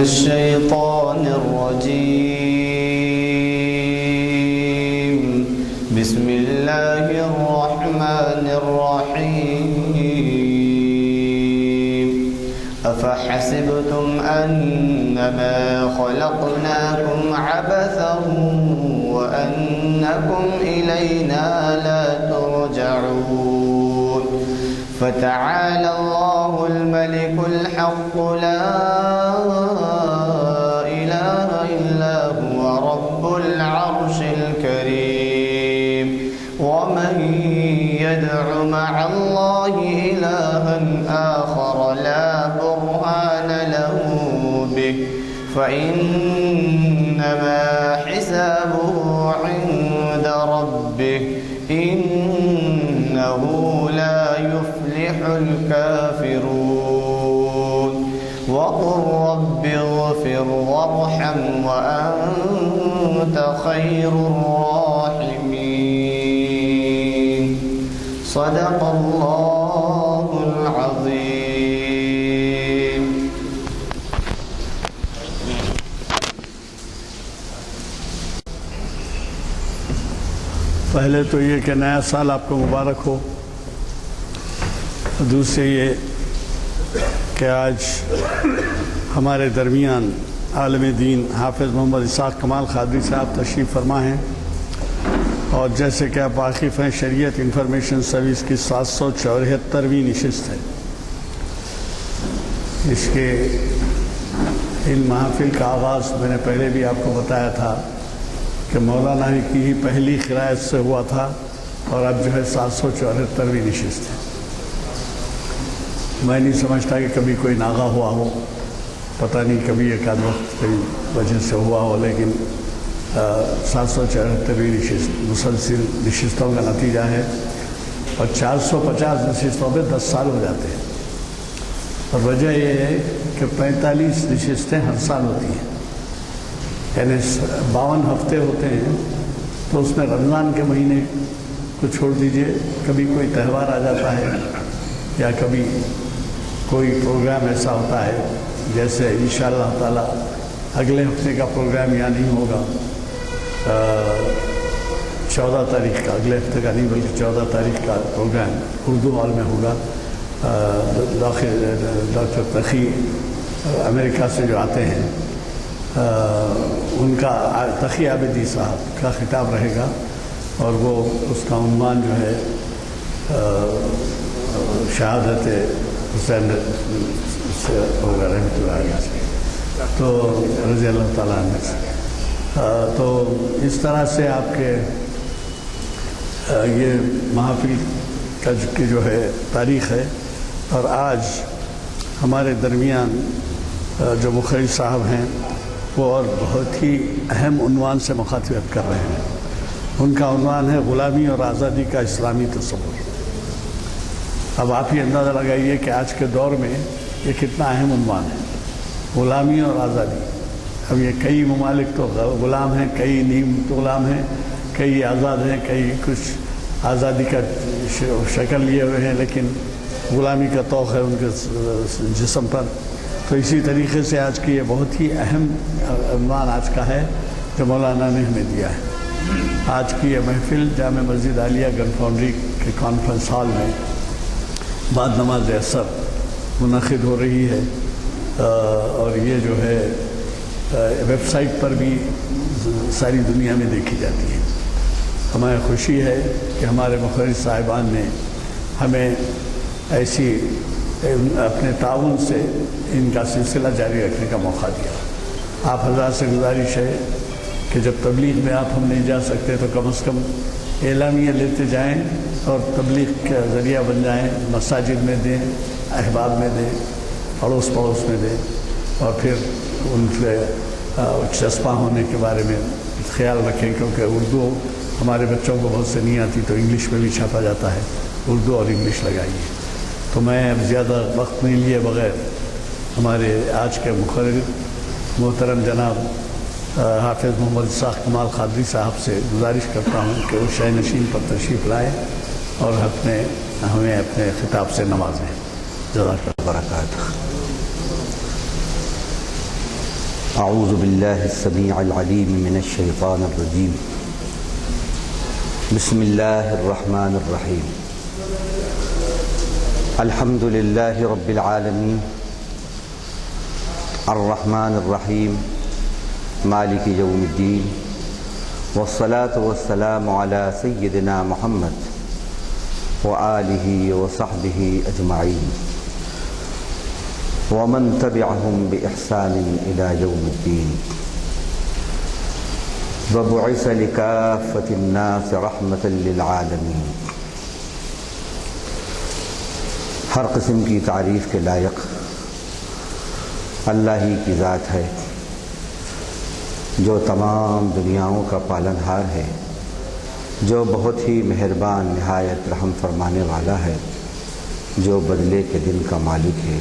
الشيطان الرجيم. بسم الله الرحمن الرحيم. أفحسبتم أنما خلقناكم عبثا وأنكم إلينا لا ترجعون. فتعالى الله الملك الحق لا إله إلا هو رب العرش الكريم. ومن يدع مع الله إلها آخر لا برهان له به فإنما حسابه عند ربه إنه لا يفلح الكافرون. وقل رب اغفر وارحم وأنت خير الراحمين. صدق الله العظيم. پہلے تو یہ کہ نیا سال آپ کو مبارک ہو. دوسرے یہ کہ آج ہمارے درمیان عالم دین حافظ محمد اسحاق کمال قادری صاحب تشریف فرما ہیں، اور جیسے کہ آپ واقف ہیں شریعت انفارمیشن سروس کی 774ویں نشست ہے. اس کے ان محافل کا آغاز میں نے پہلے بھی آپ کو بتایا تھا کہ مولانا کی ہی پہلی قرائت سے ہوا تھا، اور اب جو ہے 774ویں نشست ہے. میں نہیں سمجھتا کہ کبھی کوئی ناغہ ہوا ہو، پتہ نہیں کبھی ایک آدھ وقت کوئی وجہ سے ہوا ہو، لیکن 774ویں نشست مسلسل نشستوں کا نتیجہ ہے. اور 450 نشستوں پہ 10 سال ہو جاتے ہیں. اور وجہ یہ ہے کہ 45 نشستیں ہر سال ہوتی ہیں، یعنی 52 ہفتے ہوتے ہیں. تو اس میں رمضان کے مہینے کو چھوڑ دیجئے، کبھی کوئی تہوار آ جاتا ہے یا کبھی کوئی پروگرام ایسا ہوتا ہے، جیسے انشاءاللہ تعالی اگلے ہفتے کا پروگرام یا نہیں ہوگا 14 تاریخ کا، اگلے ہفتے کا نہیں بلکہ 14 تاریخ کا پروگرام اردو ہال میں ہوگا. ڈاکٹر تقی امریکہ سے جو آتے ہیں ان کا تقی عابدی صاحب کا خطاب رہے گا، اور وہ اس کا عنوان جو ہے شہادت حسین ہوگا رحمۃ اللہ علیہ سے، تو رضی اللہ تعالیٰ عنہ سے. تو اس طرح سے آپ کے یہ محافل کا جو ہے تاریخ ہے. اور آج ہمارے درمیان جو مخرج صاحب ہیں وہ اور بہت ہی اہم عنوان سے مخاطبت کر رہے ہیں. ان کا عنوان ہے غلامی اور آزادی کا اسلامی تصور. اب آپ ہی اندازہ لگائیے کہ آج کے دور میں یہ کتنا اہم عنوان ہے، غلامی اور آزادی. اب یہ کئی ممالک تو غلام ہیں، کئی نیم غلام ہیں، کئی آزاد ہیں، کئی کچھ آزادی کا شکل لیے ہوئے ہیں لیکن غلامی کا طوق ہے ان کے جسم پر. تو اسی طریقے سے آج کی یہ بہت ہی اہم عنوان آج کا ہے جو مولانا نے ہمیں دیا ہے. آج کی یہ محفل جامع مسجد عالیہ گن فاؤنڈری کے کانفرنس ہال میں بعد نماز عصر منعقد ہو رہی ہے، اور یہ جو ہے ویب سائٹ پر بھی ساری دنیا میں دیکھی جاتی ہے. ہمیں خوشی ہے کہ ہمارے مخرج صاحبان نے ہمیں ایسی اپنے تعاون سے ان کا سلسلہ جاری رکھنے کا موقع دیا. آپ حضرات سے گزارش ہے کہ جب تبلیغ میں آپ ہم نہیں جا سکتے تو کم از کم اعلامیہ لیتے جائیں اور تبلیغ کا ذریعہ بن جائیں. مساجد میں دیں، احباب میں دیں، اڑوس پڑوس میں دیں، اور پھر ان سے چسپاں ہونے کے بارے میں خیال رکھیں، کیونکہ اردو ہمارے بچوں کو بہت سے نہیں آتی تو انگلش میں بھی چھاپا جاتا ہے. اردو اور انگلش لگائیے. تو میں اب زیادہ وقت نہیں لیے بغیر ہمارے آج کے مقرر محترم جناب حافظ محمد اسحاق کمال قادری صاحب سے گزارش کرتا ہوں کہ وہ شہ نشین پر تشریف لائیں اور ہمیں اپنے خطاب سے نوازیں. جزاک اللہ برکاتہ. اعوذ باللہ السمیع العلیم من الشیطان الرجیم بسم اللہ الرحمن الرحیم الحمد للہ رب العالمین الرحمن الرحیم مالک یوم الدین والصلاة والسلام علی سیدنا محمد وآلہ وصحبہ اجمعین ومن تبعهم بإحسان إلى يوم الدين وبعث لكافة الناس رحمة للعالمين. ہر قسم کی تعریف کے لائق اللہ ہی کی ذات ہے جو تمام دنیاؤں کا پالنہار ہے، جو بہت ہی مہربان نہایت رحم فرمانے والا ہے، جو بدلے کے دن کا مالک ہے،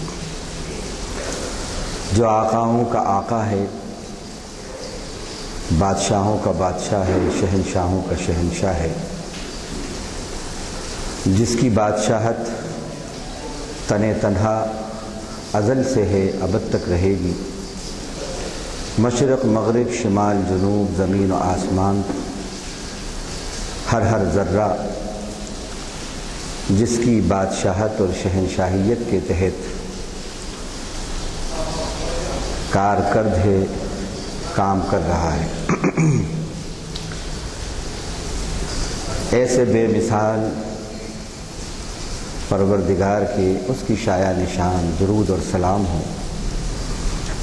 جو آقاؤں کا آقا ہے، بادشاہوں کا بادشاہ ہے، شہنشاہوں کا شہنشاہ ہے، جس کی بادشاہت تن تنہا ازل سے ہے، ابد تک رہے گی. مشرق مغرب شمال جنوب زمین و آسمان، ہر ذرہ جس کی بادشاہت اور شہنشاہیت کے تحت کارکرد ہے، کام کر رہا ہے. ایسے بے مثال پروردگار کے اس کی شایع نشان درود اور سلام ہو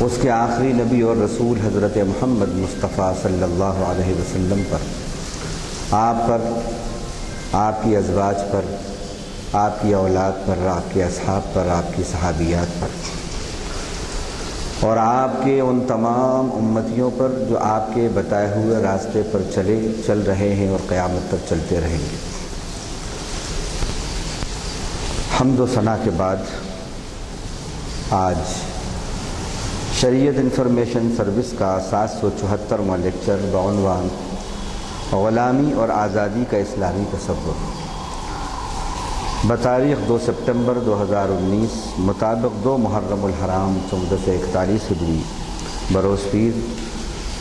اس کے آخری نبی اور رسول حضرت محمد مصطفیٰ صلی اللہ علیہ وسلم پر، آپ پر، آپ کی ازواج پر، آپ کی اولاد پر، آپ کے اصحاب پر، آپ کی صحابیات پر، اور آپ کے ان تمام امتیوں پر جو آپ کے بتائے ہوئے راستے پر چل رہے ہیں اور قیامت تک چلتے رہیں گے. حمد و ثنا کے بعد آج شریعت انفارمیشن سروس کا 774واں لیکچر بعنوان غلامی اور آزادی کا اسلامی تصور بتاریخ 2 سپٹمبر 2019 مطابق 2 محرم الحرام 1441 ہجری بروز پیر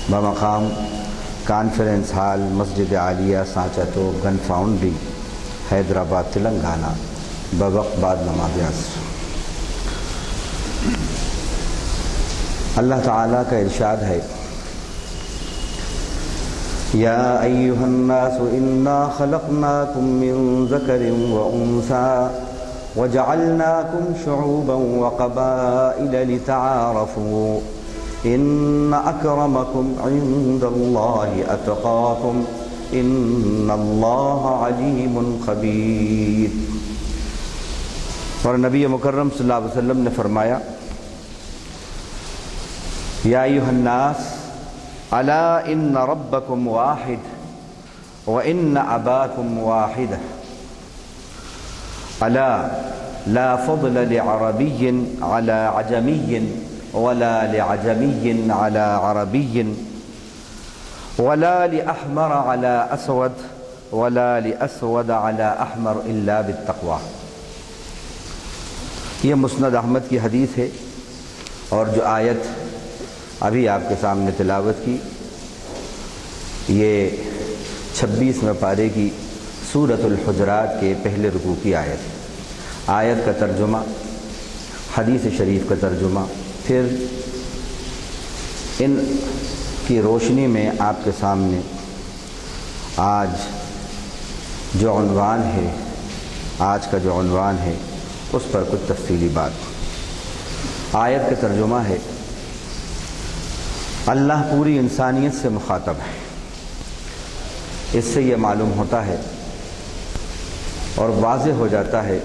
بمقام کانفرنس ہال مسجد عالیہ سانچہ توپ گن فاؤنڈری حیدرآباد تلنگانہ بوقت بعد نماز عصر. اللہ تعالیٰ کا ارشاد ہے، یا ایہا الناس انا خلقناکم من ذکر وانثی وجعلناکم شعوبا وقبائل لتعارفوا ان اکرمکم عند اللہ اتقاکم ان اللہ علیم خبیر. اور نبی مکرم صلی اللہ علیہ وسلم نے فرمایا، یا ایہا الناس الا ان ربکم واحد وان اباکم واحد الا لا فضل لعربی على عجمی ولا لعجمی على عربی ولا لأحمر على اسود ولا لأسود على احمر الا بالتقوی. یہ مسند احمد کی حدیث ہے، اور جو آیت ابھی آپ کے سامنے تلاوت کی یہ 26ویں پارے کی سورۃ الحجرات کے پہلے رکوع کی آیت ہے. آیت کا ترجمہ، حدیث شریف کا ترجمہ، پھر ان کی روشنی میں آپ کے سامنے آج جو عنوان ہے، آج کا جو عنوان ہے اس پر کچھ تفصیلی بات. آیت کا ترجمہ ہے، اللہ پوری انسانیت سے مخاطب ہے. اس سے یہ معلوم ہوتا ہے اور واضح ہو جاتا ہے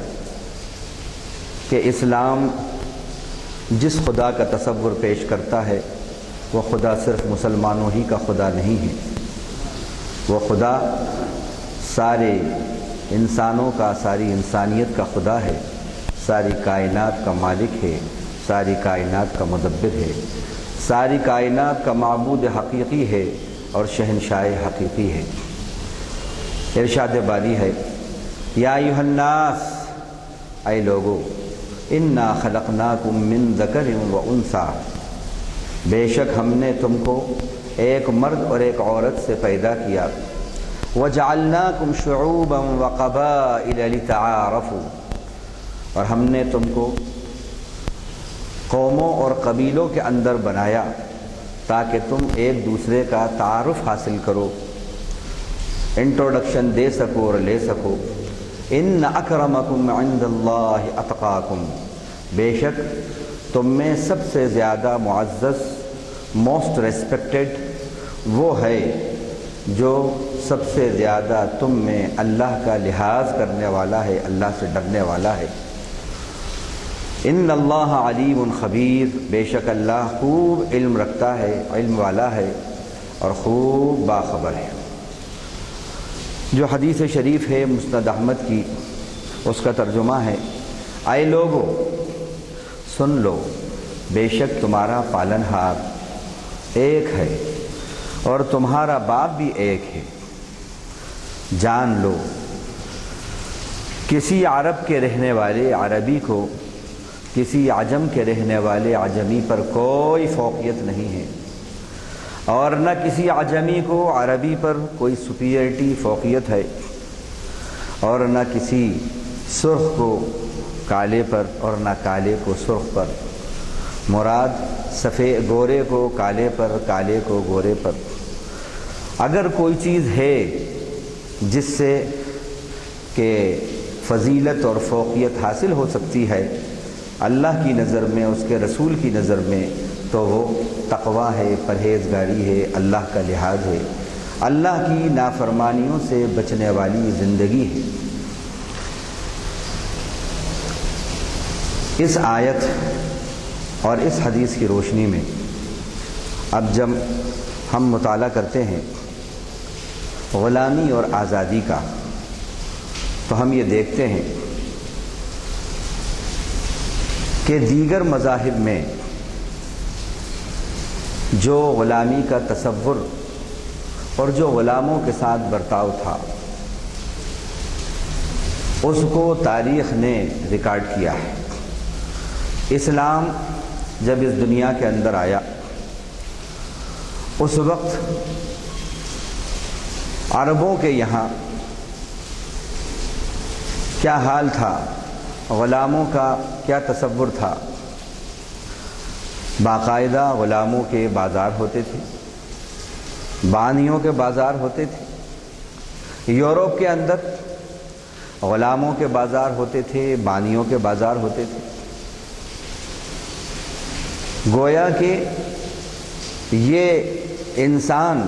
کہ اسلام جس خدا کا تصور پیش کرتا ہے وہ خدا صرف مسلمانوں ہی کا خدا نہیں ہے، وہ خدا سارے انسانوں کا، ساری انسانیت کا خدا ہے، ساری کائنات کا مالک ہے، ساری کائنات کا مدبر ہے، ساری کائنات کا معبود حقیقی ہے اور شہنشاہ حقیقی ہے. ارشاد باری ہے، یا ایھا الناس، اے لوگو، انا خلقناکم من ذکر و انثی، بے شک ہم نے تم کو ایک مرد اور ایک عورت سے پیدا کیا. وَجَعَلْنَاكُمْ شُعُوبًا وَقَبَائِلَ لِتَعَارَفُوا، اور ہم نے تم کو قوموں اور قبیلوں کے اندر بنایا تاکہ تم ایک دوسرے کا تعارف حاصل کرو، انٹروڈکشن دے سکو اور لے سکو. ان اکرمکم عند اللہ اتقاکم، بے شک تم میں سب سے زیادہ معزز، موسٹ ریسپیکٹڈ وہ ہے جو سب سے زیادہ تم میں اللہ کا لحاظ کرنے والا ہے، اللہ سے ڈرنے والا ہے. ان اللہ علیم خبیر، بے شک اللہ خوب علم رکھتا ہے، علم والا ہے اور خوب باخبر ہے. جو حدیث شریف ہے مسند احمد کی، اس کا ترجمہ ہے: اے لوگو سن لو، بے شک تمہارا پالن ہار ایک ہے اور تمہارا باپ بھی ایک ہے. جان لو کسی عرب کے رہنے والے عربی کو کسی عجم کے رہنے والے عجمی پر کوئی فوقیت نہیں ہے، اور نہ کسی عجمی کو عربی پر کوئی سپیریٹی فوقیت ہے، اور نہ کسی سرخ کو کالے پر اور نہ کالے کو سرخ پر. مراد سفید گورے کو کالے پر، کالے کو گورے پر. اگر کوئی چیز ہے جس سے کہ فضیلت اور فوقیت حاصل ہو سکتی ہے اللہ کی نظر میں، اس کے رسول کی نظر میں، تو وہ تقویٰ ہے، پرہیزگاری ہے، اللہ کا لحاظ ہے، اللہ کی نافرمانیوں سے بچنے والی زندگی ہے. اس آیت اور اس حدیث کی روشنی میں اب جب ہم مطالعہ کرتے ہیں غلامی اور آزادی کا، تو ہم یہ دیکھتے ہیں کہ دیگر مذاہب میں جو غلامی کا تصور اور جو غلاموں کے ساتھ برتاؤ تھا، اس کو تاریخ نے ریکارڈ کیا ہے. اسلام جب اس دنیا کے اندر آیا، اس وقت عربوں کے یہاں کیا حال تھا، غلاموں کا کیا تصور تھا. باقاعدہ غلاموں کے بازار ہوتے تھے، بانیوں کے بازار ہوتے تھے. یورپ کے اندر غلاموں کے بازار ہوتے تھے، بانیوں کے بازار ہوتے تھے. گویا کہ یہ انسان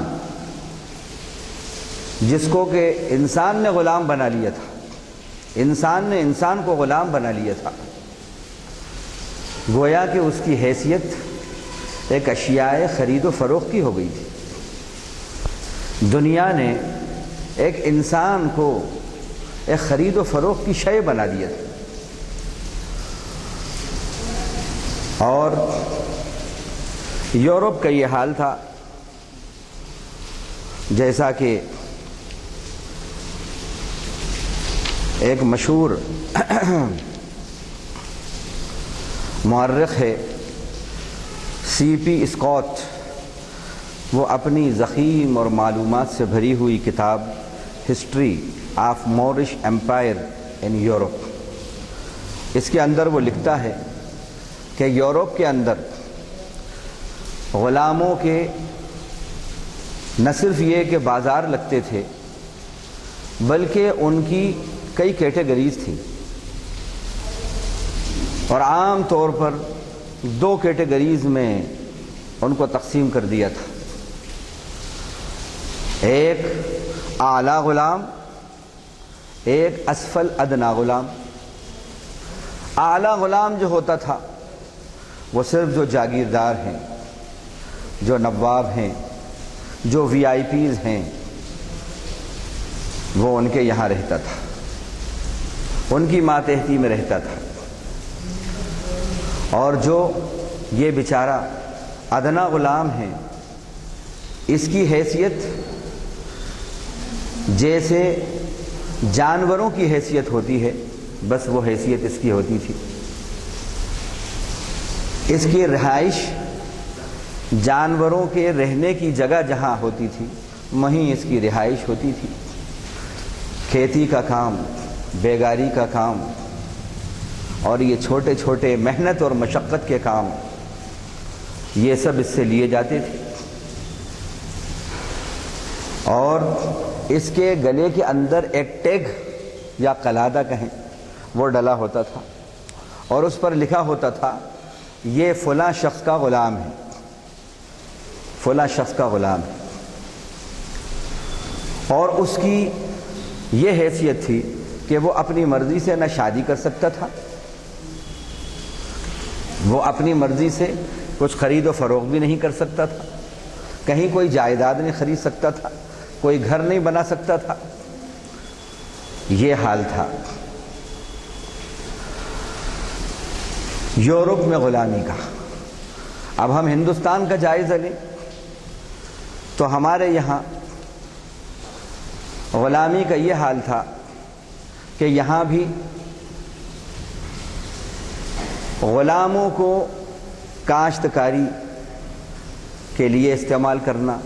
جس کو کہ انسان نے غلام بنا لیا تھا، انسان نے انسان کو غلام بنا لیا تھا، گویا کہ اس کی حیثیت ایک اشیاء خرید و فروخت کی ہو گئی تھی. دنیا نے ایک انسان کو ایک خرید و فروخت کی شے بنا دیا تھا. اور یورپ کا یہ حال تھا، جیسا کہ ایک مشہور مورخ ہے سی پی اسکاٹ، وہ اپنی ضخیم اور معلومات سے بھری ہوئی کتاب history of Moorish empire in Europe, اس کے اندر وہ لکھتا ہے کہ یورپ کے اندر غلاموں کے نہ صرف یہ کہ بازار لگتے تھے، بلکہ ان کی کئی کیٹیگریز تھیں، اور عام طور پر 2 کیٹیگریز میں ان کو تقسیم کر دیا تھا. ایک اعلیٰ غلام، ایک اسفل ادنا غلام. اعلیٰ غلام جو ہوتا تھا وہ صرف جو جاگیردار ہیں، جو نواب ہیں، جو وی آئی پیز ہیں، وہ ان کے یہاں رہتا تھا، ان کی ماتحتی میں رہتا تھا. اور جو یہ بیچارہ ادنا غلام ہے، اس کی حیثیت جیسے جانوروں کی حیثیت ہوتی ہے، بس وہ حیثیت اس کی ہوتی تھی. اس کی رہائش جانوروں کے رہنے کی جگہ جہاں ہوتی تھی وہیں اس کی رہائش ہوتی تھی۔ کھیتی کا کام، بیگاری کا کام اور یہ چھوٹے چھوٹے محنت اور مشقت کے کام، یہ سب اس سے لیے جاتے تھے۔ اور اس کے گلے کے اندر ایک ٹیگ یا قلادہ کہیں وہ ڈلا ہوتا تھا، اور اس پر لکھا ہوتا تھا یہ فلاں شخص کا غلام ہے، فلاں شخص کا غلام ہے۔ اور اس کی یہ حیثیت تھی کہ وہ اپنی مرضی سے نہ شادی کر سکتا تھا، وہ اپنی مرضی سے کچھ خرید و فروخت بھی نہیں کر سکتا تھا، کہیں کوئی جائیداد نہیں خرید سکتا تھا، کوئی گھر نہیں بنا سکتا تھا۔ یہ حال تھا یورپ میں غلامی کا۔ اب ہم ہندوستان کا جائزہ لیں تو ہمارے یہاں غلامی کا یہ حال تھا کہ یہاں بھی غلاموں کو کاشتکاری کے لیے استعمال کرنا،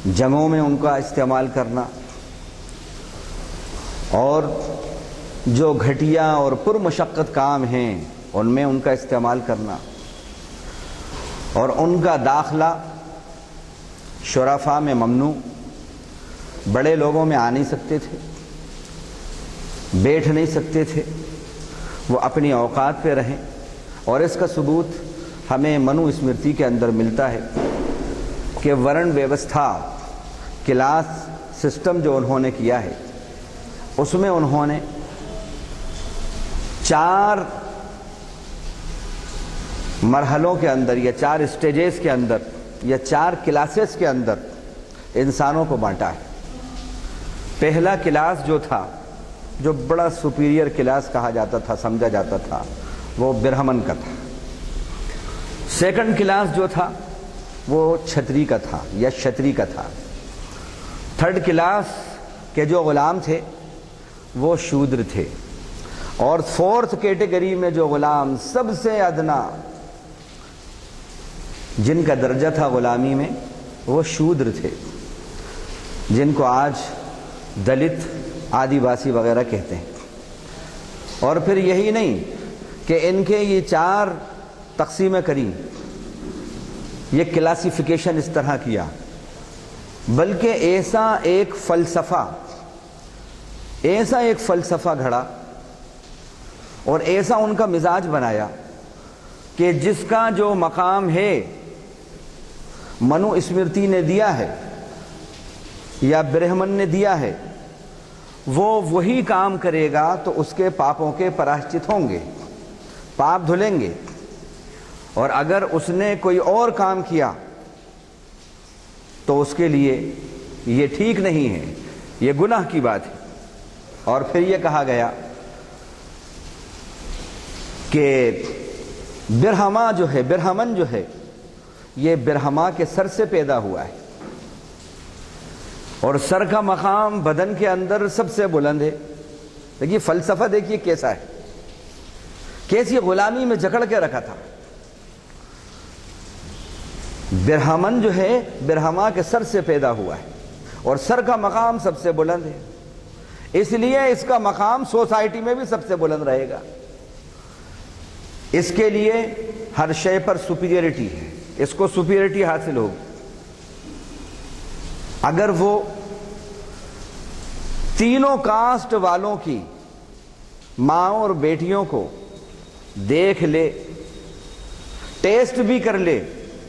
جنگوں میں ان کا استعمال کرنا، اور جو گھٹیا اور پرمشقت کام ہیں ان میں ان کا استعمال کرنا، اور ان کا داخلہ شرفاء میں ممنوع، بڑے لوگوں میں آ نہیں سکتے تھے، بیٹھ نہیں سکتے تھے، وہ اپنی اوقات پہ رہیں۔ اور اس کا ثبوت ہمیں منو اسمرتی کے اندر ملتا ہے کہ ورن ویوستھا کلاس سسٹم جو انہوں نے کیا ہے اس میں انہوں نے 4 مرحلوں کے اندر یا 4 اسٹیجز کے اندر یا 4 کلاسز کے اندر انسانوں کو بانٹا ہے۔ پہلا کلاس جو تھا، جو بڑا سپیریئر کلاس کہا جاتا تھا، سمجھا جاتا تھا، وہ برہمن کا تھا۔ سیکنڈ کلاس جو تھا وہ چھتری کا تھا یا شتری کا تھا۔ تھرڈ کلاس کے جو غلام تھے وہ شودر تھے، اور فورتھ کیٹیگری میں جو غلام سب سے ادنا جن کا درجہ تھا غلامی میں وہ شودر تھے، جن کو آج دلت، آدیواسی وغیرہ کہتے ہیں۔ اور پھر یہی نہیں کہ ان کے یہ 4 تقسیمیں کری، یہ کلاسیفیکیشن اس طرح کیا، بلکہ ایسا ایک فلسفہ گھڑا اور ایسا ان کا مزاج بنایا کہ جس کا جو مقام ہے منو اسمرتی نے دیا ہے یا برہمن نے دیا ہے، وہ وہی کام کرے گا تو اس کے پاپوں کے پراشچت ہوں گے، پاپ دھلیں گے۔ اور اگر اس نے کوئی اور کام کیا تو اس کے لیے یہ ٹھیک نہیں ہے، یہ گناہ کی بات ہے۔ اور پھر یہ کہا گیا کہ برہمن جو ہے یہ برہما کے سر سے پیدا ہوا ہے، اور سر کا مقام بدن کے اندر سب سے بلند ہے۔ دیکھیے فلسفہ، دیکھیے کیسا ہے، کیسی غلامی میں جکڑ کے رکھا تھا۔ برہمن جو ہے برہما کے سر سے پیدا ہوا ہے، اور سر کا مقام سب سے بلند ہے، اس لیے اس کا مقام سوسائٹی میں بھی سب سے بلند رہے گا۔ اس کے لیے ہر شے پر سپیریئرٹی ہے، اس کو سپیریئرٹی حاصل ہوگی۔ اگر وہ تینوں کاسٹ والوں کی ماں اور بیٹیوں کو دیکھ لے، ٹیسٹ بھی کر لے،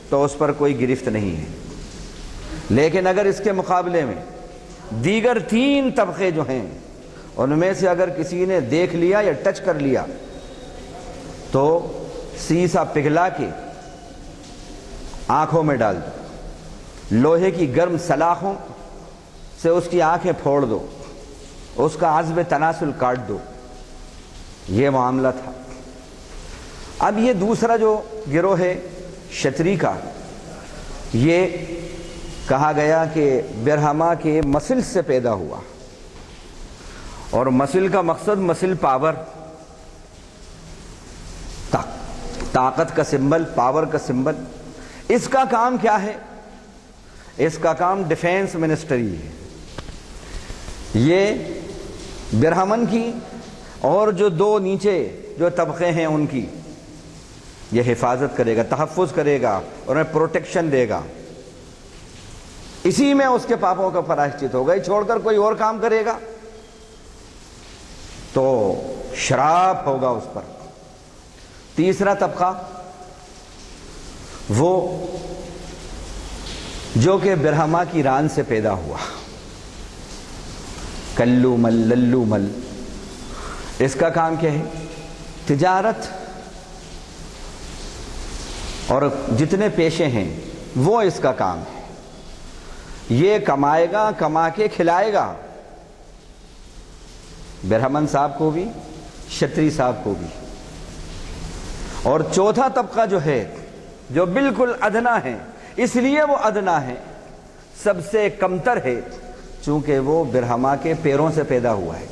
تو اس پر کوئی گرفت نہیں ہے۔ لیکن اگر اس کے مقابلے میں دیگر 3 طبقے جو ہیں ان میں سے اگر کسی نے دیکھ لیا یا ٹچ کر لیا تو سیسا پگھلا کے آنکھوں میں ڈال دو، لوہے کی گرم سلاخوں سے اس کی آنکھیں پھوڑ دو، اس کا عزب تناسل کاٹ دو۔ یہ معاملہ تھا۔ اب یہ دوسرا جو گروہ ہے شتری کا، یہ کہا گیا کہ برہما کے مسل سے پیدا ہوا، اور مسل کا مقصد مسل پاور، طاقت کا سمبل، پاور کا سمبل۔ اس کا کام کیا ہے؟ اس کا کام ڈیفینس منسٹری ہے. یہ برہمن کی اور جو دو نیچے جو طبقے ہیں ان کی یہ حفاظت کرے گا، تحفظ کرے گا اور انہیں پروٹیکشن دے گا. اسی میں اس کے پاپوں کا پراشچت ہوگا. یہ چھوڑ کر کوئی اور کام کرے گا تو شراپ ہوگا اس پر. تیسرا طبقہ وہ جو کہ برہما کی ران سے پیدا ہوا، کلو مل للو مل. اس کا کام کیا ہے؟ تجارت اور جتنے پیشے ہیں وہ اس کا کام ہے. یہ کمائے گا، کما کے کھلائے گا برہمن صاحب کو بھی، شتری صاحب کو بھی. اور چوتھا طبقہ جو ہے جو بالکل ادنا ہے، اس لیے وہ ادنا ہے، سب سے کمتر ہے، چونکہ وہ برہما کے پیروں سے پیدا ہوا ہے،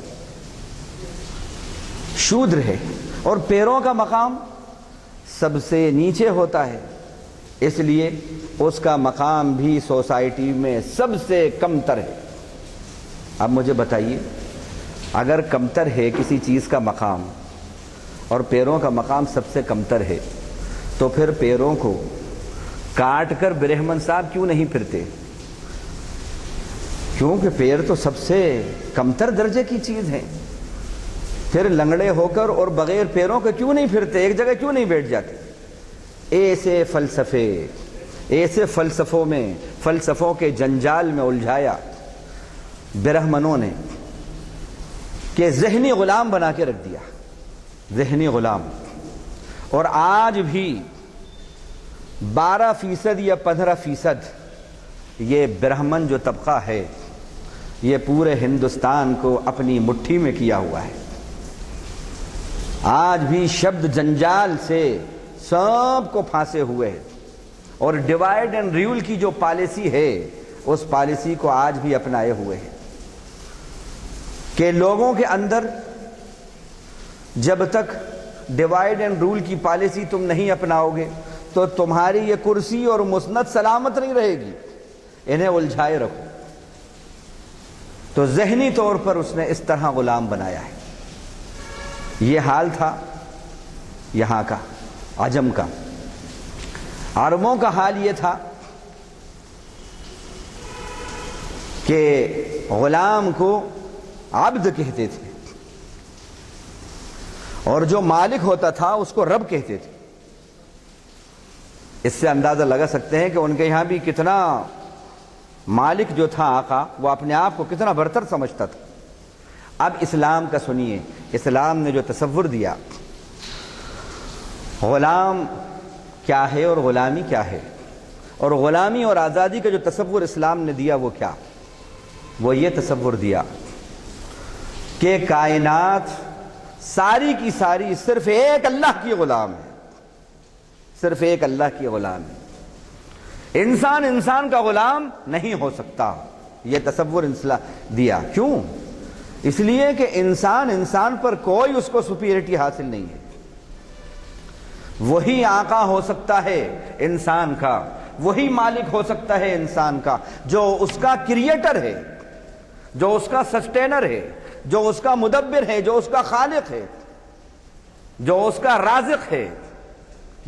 شودر ہے. اور پیروں کا مقام سب سے نیچے ہوتا ہے، اس لیے اس کا مقام بھی سوسائٹی میں سب سے کمتر ہے. اب مجھے بتائیے، اگر کمتر ہے کسی چیز کا مقام اور پیروں کا مقام سب سے کمتر ہے، تو پھر پیروں کو کاٹ کر برہمن صاحب کیوں نہیں پھرتے؟ کیونکہ پیر تو سب سے کمتر درجے کی چیز ہے. پھر لنگڑے ہو کر اور بغیر پیروں کے کیوں نہیں پھرتے؟ ایک جگہ کیوں نہیں بیٹھ جاتے؟ ایسے فلسفوں میں، فلسفوں کے جنجال میں الجھایا برہمنوں نے کہ ذہنی غلام بنا کے رکھ دیا، ذہنی غلام. اور آج بھی 12% یا 15% یہ برہمن جو طبقہ ہے یہ پورے ہندوستان کو اپنی مٹھی میں کیا ہوا ہے. آج بھی شبد جنجال سے سب کو پھانسے ہوئے ہیں. اور ڈیوائیڈ اینڈ ریول کی جو پالیسی ہے اس پالیسی کو آج بھی اپنائے ہوئے ہیں کہ لوگوں کے اندر جب تک ڈیوائیڈ اینڈ رول کی پالیسی تم نہیں اپناؤ گے تو تمہاری یہ کرسی اور مسند سلامت نہیں رہے گی. انہیں الجھائے رکھو. تو ذہنی طور پر اس نے اس طرح غلام بنایا ہے. یہ حال تھا یہاں کا عجم کا. عربوں کا حال یہ تھا کہ غلام کو عبد کہتے تھے اور جو مالک ہوتا تھا اس کو رب کہتے تھے. اس سے اندازہ لگا سکتے ہیں کہ ان کے یہاں بھی کتنا مالک جو تھا آقا وہ اپنے آپ کو کتنا برتر سمجھتا تھا. اب اسلام کا سنیے، اسلام نے جو تصور دیا غلام کیا ہے اور غلامی کیا ہے، اور غلامی اور آزادی کا جو تصور اسلام نے دیا وہ کیا؟ وہ یہ تصور دیا کہ کائنات ساری کی ساری صرف ایک اللہ کی غلام ہے، صرف ایک اللہ کی غلام ہے. انسان انسان کا غلام نہیں ہو سکتا. یہ تصور دیا. کیوں؟ اس لیے کہ انسان انسان پر کوئی اس کو سپیریٹی حاصل نہیں ہے. وہی آقا ہو سکتا ہے انسان کا، وہی مالک ہو سکتا ہے انسان کا جو اس کا کریٹر ہے، جو اس کا سسٹینر ہے، جو اس کا مدبر ہے، جو اس کا خالق ہے، جو اس کا رازق ہے،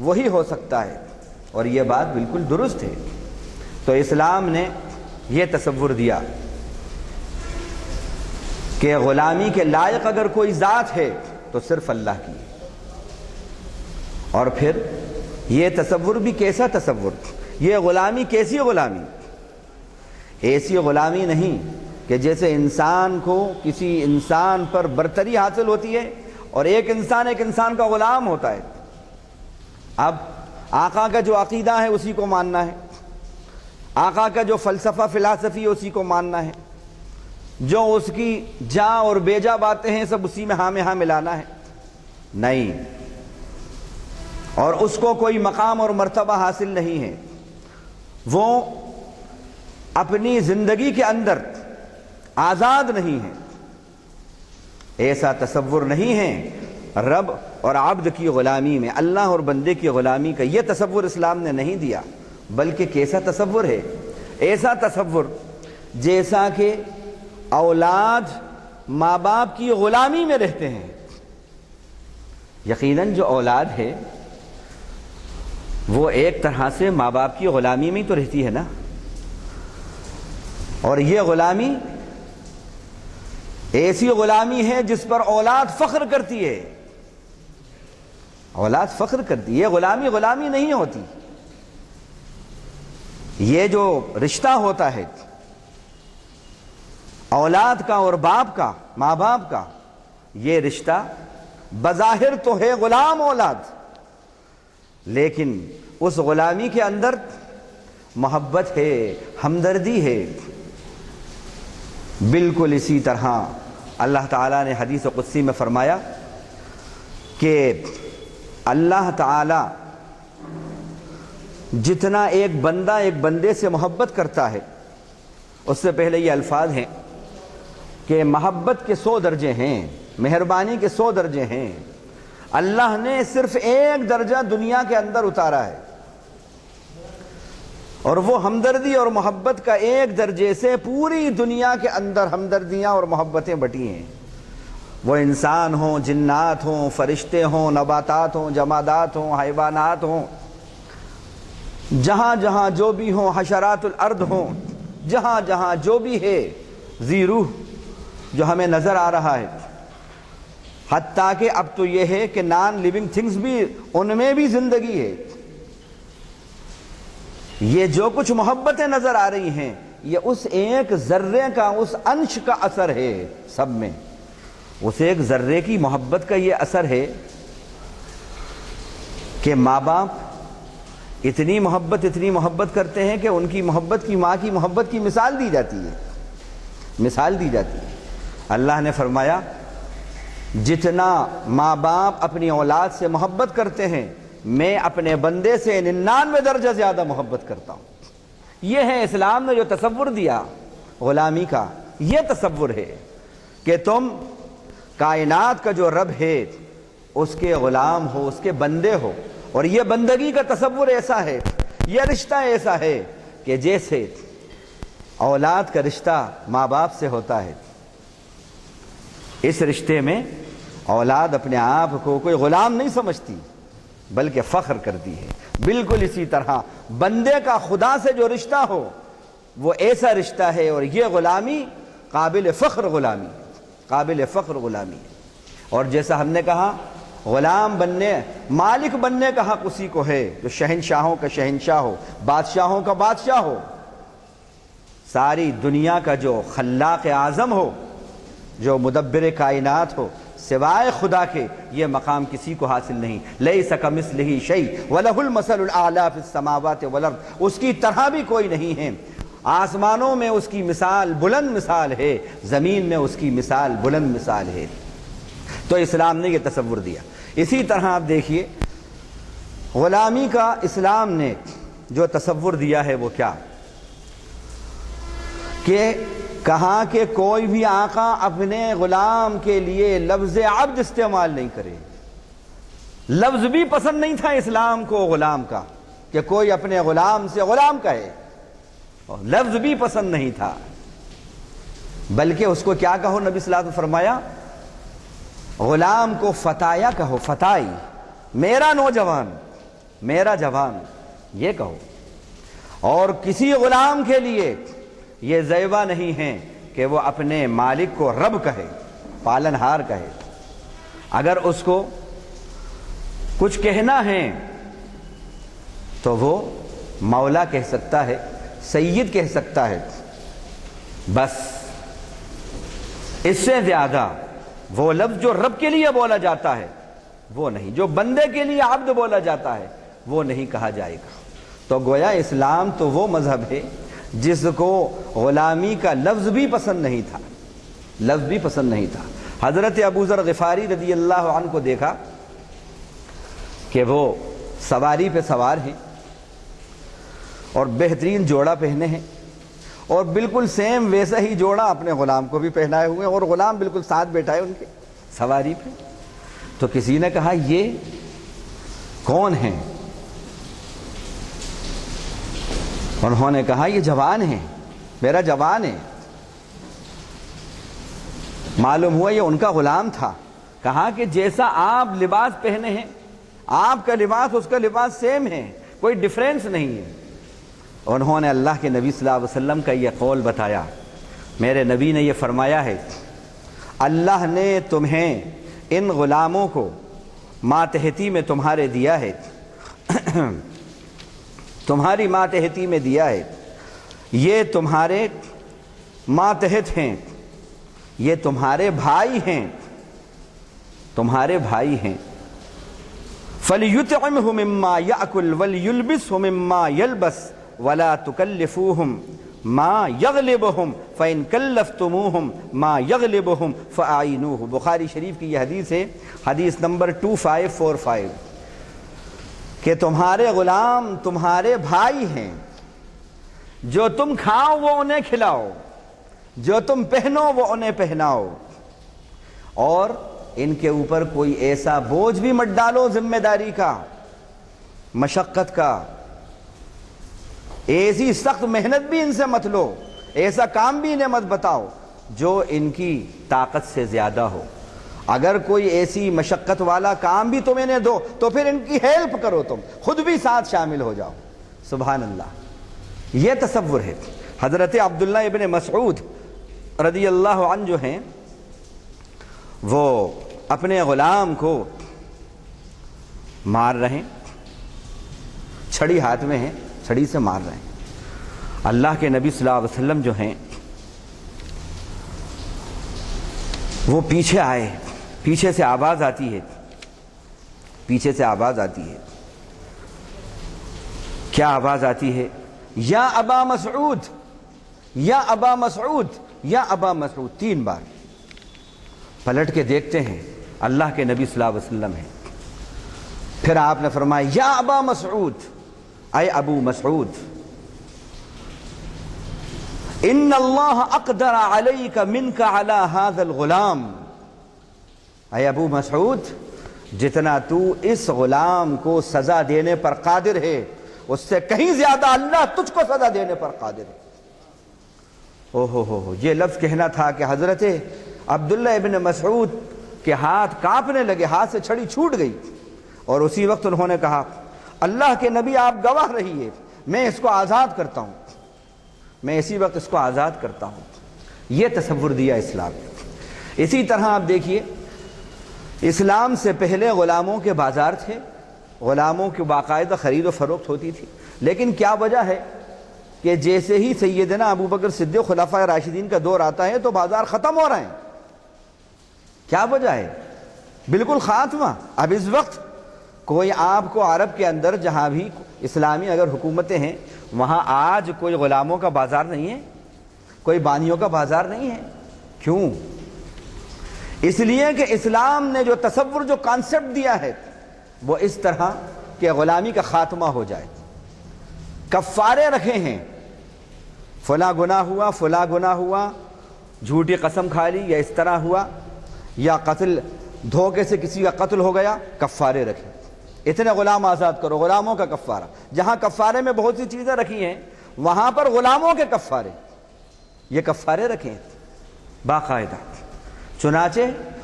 وہی ہو سکتا ہے. اور یہ بات بالکل درست ہے. تو اسلام نے یہ تصور دیا کہ غلامی کے لائق اگر کوئی ذات ہے تو صرف اللہ کی. اور پھر یہ تصور بھی کیسا تصور؟ یہ غلامی کیسی غلامی؟ ایسی غلامی نہیں کہ جیسے انسان کو کسی انسان پر برتری حاصل ہوتی ہے اور ایک انسان کا غلام ہوتا ہے. اب آقا کا جو عقیدہ ہے اسی کو ماننا ہے، آقا کا جو فلسفہ فلسفی ہے اسی کو ماننا ہے، جو اس کی جاں اور بیجا باتیں ہیں سب اسی میں ہاں میں ہاں ملانا ہے. نہیں. اور اس کو کوئی مقام اور مرتبہ حاصل نہیں ہے. وہ اپنی زندگی کے اندر آزاد نہیں ہے. ایسا تصور نہیں ہے. رب اور عبد کی غلامی میں، اللہ اور بندے کی غلامی کا یہ تصور اسلام نے نہیں دیا. بلکہ کیسا تصور ہے؟ ایسا تصور جیسا کہ اولاد ماں باپ کی غلامی میں رہتے ہیں۔ یقیناً جو اولاد ہے وہ ایک طرح سے ماں باپ کی غلامی میں ہی تو رہتی ہے نا، اور یہ غلامی ایسی غلامی ہے جس پر اولاد فخر کرتی ہے، اولاد فخر کرتی ہے۔ یہ غلامی غلامی نہیں ہوتی، یہ جو رشتہ ہوتا ہے اولاد کا اور باپ کا، ماں باپ کا، یہ رشتہ بظاہر تو ہے غلام اولاد، لیکن اس غلامی کے اندر محبت ہے، ہمدردی ہے۔ بالکل اسی طرح اللہ تعالیٰ نے حدیث قدسی میں فرمایا کہ اللہ تعالیٰ جتنا ایک بندہ ایک بندے سے محبت کرتا ہے، اس سے پہلے یہ الفاظ ہیں کہ محبت کے 100 درجے ہیں، مہربانی کے 100 درجے ہیں، اللہ نے صرف ایک درجہ دنیا کے اندر اتارا ہے، اور وہ ہمدردی اور محبت کا ایک درجے سے پوری دنیا کے اندر ہمدردیاں اور محبتیں بٹی ہیں۔ وہ انسان ہوں، جنات ہوں، فرشتے ہوں، نباتات ہوں، جمادات ہوں، حیوانات ہوں، جہاں جہاں جو بھی ہوں، حشرات الارض ہوں، جہاں جہاں جو بھی ہے ذی روح جو ہمیں نظر آ رہا ہے، حتیٰ کہ اب تو یہ ہے کہ نان لیونگ تھنگز بھی، ان میں بھی زندگی ہے۔ یہ جو کچھ محبتیں نظر آ رہی ہیں یہ اس ایک ذرے کا، اس انش کا اثر ہے، سب میں اس ایک ذرے کی محبت کا یہ اثر ہے کہ ماں باپ اتنی محبت کرتے ہیں کہ ان کی محبت کی، ماں کی محبت کی مثال دی جاتی ہے، مثال دی جاتی ہے۔ اللہ نے فرمایا جتنا ماں باپ اپنی اولاد سے محبت کرتے ہیں میں اپنے بندے سے 99 درجہ زیادہ محبت کرتا ہوں۔ یہ ہے اسلام نے جو تصور دیا غلامی کا، یہ تصور ہے کہ تم کائنات کا جو رب ہے اس کے غلام ہو، اس کے بندے ہو، اور یہ بندگی کا تصور ایسا ہے، یہ رشتہ ایسا ہے کہ جیسے اولاد کا رشتہ ماں باپ سے ہوتا ہے، اس رشتے میں اولاد اپنے آپ کو کوئی غلام نہیں سمجھتی بلکہ فخر کرتی ہے۔ بالکل اسی طرح بندے کا خدا سے جو رشتہ ہو وہ ایسا رشتہ ہے، اور یہ غلامی قابل فخر غلامی، قابل فخر غلامی ہے۔ اور جیسا ہم نے کہا غلام بننے، مالک بننے کا حق اسی کو ہے جو شہنشاہوں کا شہنشاہ ہو، بادشاہوں کا بادشاہ ہو، ساری دنیا کا جو خلاق اعظم ہو، جو مدبر کائنات ہو، سوائے خدا کے یہ مقام کسی کو حاصل نہیں۔ لیس کمثلہ شیء وَلَهُ الْمَثَلُ الْأَعْلَىٰ فِي السَّمَاوَاتِ وَالْأَرْضِ، اس کی طرح بھی کوئی نہیں ہے۔ آسمانوں میں اس کی مثال بلند مثال ہے، زمین میں اس کی مثال بلند مثال ہے۔ تو اسلام نے یہ تصور دیا۔ اسی طرح آپ دیکھیے غلامی کا اسلام نے جو تصور دیا ہے وہ کیا، کہ کہا کہ کوئی بھی آقا اپنے غلام کے لیے لفظ عبد استعمال نہیں کرے۔ لفظ بھی پسند نہیں تھا اسلام کو غلام کا، کہ کوئی اپنے غلام سے غلام کہے، لفظ بھی پسند نہیں تھا، بلکہ اس کو کیا کہو، نبی صلی اللہ علیہ وسلم فرمایا غلام کو فتایا کہو، فتائی، میرا نوجوان، میرا جوان، یہ کہو۔ اور کسی غلام کے لیے یہ زیبا نہیں ہے کہ وہ اپنے مالک کو رب کہے، پالنہار کہے۔ اگر اس کو کچھ کہنا ہے تو وہ مولا کہہ سکتا ہے، سید کہہ سکتا ہے، بس اس سے زیادہ وہ لفظ جو رب کے لیے بولا جاتا ہے وہ نہیں، جو بندے کے لیے عبد بولا جاتا ہے وہ نہیں کہا جائے گا۔ تو گویا اسلام تو وہ مذہب ہے جس کو غلامی کا لفظ بھی پسند نہیں تھا، لفظ بھی پسند نہیں تھا۔ حضرت ابو ذر غفاری رضی اللہ عنہ کو دیکھا کہ وہ سواری پہ سوار ہیں اور بہترین جوڑا پہنے ہیں، اور بالکل سیم ویسا ہی جوڑا اپنے غلام کو بھی پہنائے ہوئے ہیں، اور غلام بالکل ساتھ بیٹھا ہے ان کے سواری پہ۔ تو کسی نے کہا یہ کون ہیں؟ انہوں نے کہا یہ جوان ہے، میرا جوان ہے۔ معلوم ہوا یہ ان کا غلام تھا۔ کہا کہ جیسا آپ لباس پہنے ہیں، آپ کا لباس اس کا لباس سیم ہے، کوئی ڈفرینس نہیں ہے۔ انہوں نے اللہ کے نبی صلی اللہ علیہ وسلم کا یہ قول بتایا، میرے نبی نے یہ فرمایا ہے اللہ نے تمہیں ان غلاموں کو ماتحتی میں تمہارے دیا ہے، تمہاری ماتحتی میں دیا ہے، یہ تمہارے ماتحت ہیں، یہ تمہارے بھائی ہیں، تمہارے بھائی ہیں۔ فَلْيُطْعِمْهُ مِمَّا يَأْكُلْ وَلْيُلْبِسْهُ مِمَّا يَلْبَسْ وَلَا تُكَلِّفُوهُمْ مَا يَغْلِبُهُمْ فَإِنْ كَلَّفْتُمُوهُمْ مَا يَغْلِبُهُمْ فَأَعِينُوهُ۔ بخاری شریف کی یہ حدیث ہے، حدیث نمبر 2545، کہ تمہارے غلام تمہارے بھائی ہیں، جو تم کھاؤ وہ انہیں کھلاؤ، جو تم پہنو وہ انہیں پہناؤ، اور ان کے اوپر کوئی ایسا بوجھ بھی مت ڈالو ذمہ داری کا، مشقت کا، ایسی سخت محنت بھی ان سے مت لو، ایسا کام بھی انہیں مت بتاؤ جو ان کی طاقت سے زیادہ ہو۔ اگر کوئی ایسی مشقت والا کام بھی تم انہیں دو تو پھر ان کی ہیلپ کرو، تم خود بھی ساتھ شامل ہو جاؤ۔ سبحان اللہ، یہ تصور ہے۔ حضرت عبداللہ ابن مسعود رضی اللہ عنہ جو ہیں، وہ اپنے غلام کو مار رہے ہیں، چھڑی ہاتھ میں ہے، چھڑی سے مار رہے ہیں۔ اللہ کے نبی صلی اللہ علیہ وسلم جو ہیں وہ پیچھے آئے، پیچھے سے آواز آتی ہے، پیچھے سے آواز آتی ہے، کیا آواز آتی ہے؟ یا ابا مسعود، یا ابا مسعود، یا ابا مسعود، 3 بار۔ پلٹ کے دیکھتے ہیں اللہ کے نبی صلی اللہ علیہ وسلم ہیں۔ پھر آپ نے فرمایا یا ابا مسعود، اے ابو مسعود، ان اللہ اقدر علیک منک علی ھذا الغلام، اے ابو مسعود، جتنا تو اس غلام کو سزا دینے پر قادر ہے اس سے کہیں زیادہ اللہ تجھ کو سزا دینے پر قادر ہے۔ ہو یہ لفظ کہنا تھا کہ حضرت عبداللہ ابن مسعود کے ہاتھ کانپنے لگے، ہاتھ سے چھڑی چھوٹ گئی، اور اسی وقت انہوں نے کہا اللہ کے نبی آپ گواہ رہیے، میں اس کو آزاد کرتا ہوں، میں اسی وقت اس کو آزاد کرتا ہوں۔ یہ تصور دیا اسلام نے۔ اسی طرح آپ دیکھیے، اسلام سے پہلے غلاموں کے بازار تھے، غلاموں کی باقاعدہ خرید و فروخت ہوتی تھی، لیکن کیا وجہ ہے کہ جیسے ہی سیدنا ابو بکر صدیق خلفائے راشدین کا دور آتا ہے تو بازار ختم ہو رہے ہیں؟ کیا وجہ ہے؟ بالکل خاتمہ۔ اب اس وقت کوئی آپ کو عرب کے اندر جہاں بھی اسلامی اگر حکومتیں ہیں وہاں آج کوئی غلاموں کا بازار نہیں ہے، کوئی بانیوں کا بازار نہیں ہے۔ کیوں؟ اس لیے کہ اسلام نے جو تصور، جو کانسیپٹ دیا ہے وہ اس طرح کہ غلامی کا خاتمہ ہو جائے۔ کفارے رکھے ہیں، فلاں گناہ ہوا، فلاں گناہ ہوا، جھوٹی قسم کھا لی، یا اس طرح ہوا، یا قتل، دھوکے سے کسی کا قتل ہو گیا، کفارے رکھے، اتنے غلام آزاد کرو، غلاموں کا کفارہ۔ جہاں کفارے میں بہت سی چیزیں رکھی ہیں وہاں پر غلاموں کے کفارے، یہ کفارے رکھے ہیں باقاعدہ۔ چنانچہ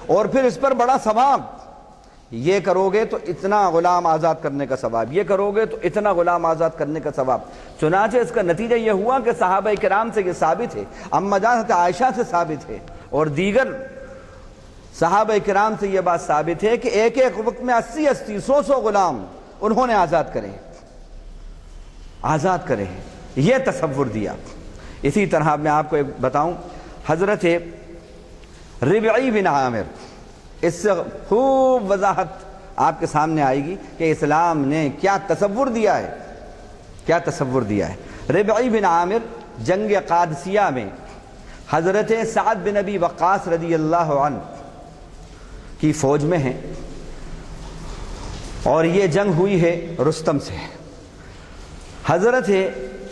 اور پھر اس پر بڑا ثواب، یہ کرو گے تو اتنا غلام آزاد کرنے کا ثواب، یہ کرو گے تو اتنا غلام آزاد کرنے کا ثواب۔ چنانچہ اس کا نتیجہ یہ ہوا کہ صحابہ کرام سے یہ ثابت ہے، اما جان حضرت عائشہ سے ثابت ہے، اور دیگر صحابہ کرام سے یہ بات ثابت ہے کہ ایک ایک وقت میں 80 100 غلام انہوں نے آزاد کرے ہیں۔ یہ تصور دیا۔ اسی طرح میں آپ کو ایک بتاؤں، حضرت ربعی بن عامر، اس سے خوب وضاحت آپ کے سامنے آئے گی کہ اسلام نے کیا تصور دیا ہے، کیا تصور دیا ہے۔ ربعی بن عامر جنگ قادسیہ میں حضرت سعد بن ابی وقاص رضی اللہ عنہ کی فوج میں ہیں، اور یہ جنگ ہوئی ہے رستم سے۔ حضرت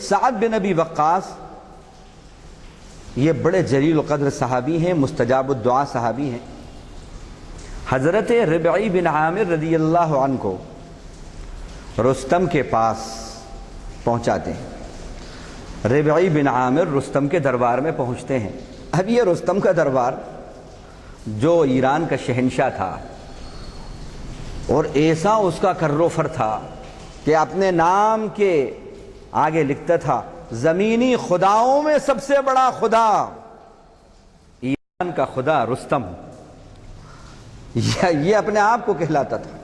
سعد بن ابی وقاص یہ بڑے جلیل القدر صحابی ہیں، مستجاب الدعا صحابی ہیں۔ حضرت ربعی بن عامر رضی اللہ عنہ کو رستم کے پاس پہنچاتے ہیں۔ ربعی بن عامر رستم کے دربار میں پہنچتے ہیں۔ اب یہ رستم کا دربار جو ایران کا شہنشاہ تھا اور ایسا اس کا کروفر تھا کہ اپنے نام کے آگے لکھتا تھا زمینی خداؤں میں سب سے بڑا خدا ایران کا خدا رستم، یہ اپنے آپ کو کہلاتا تھا،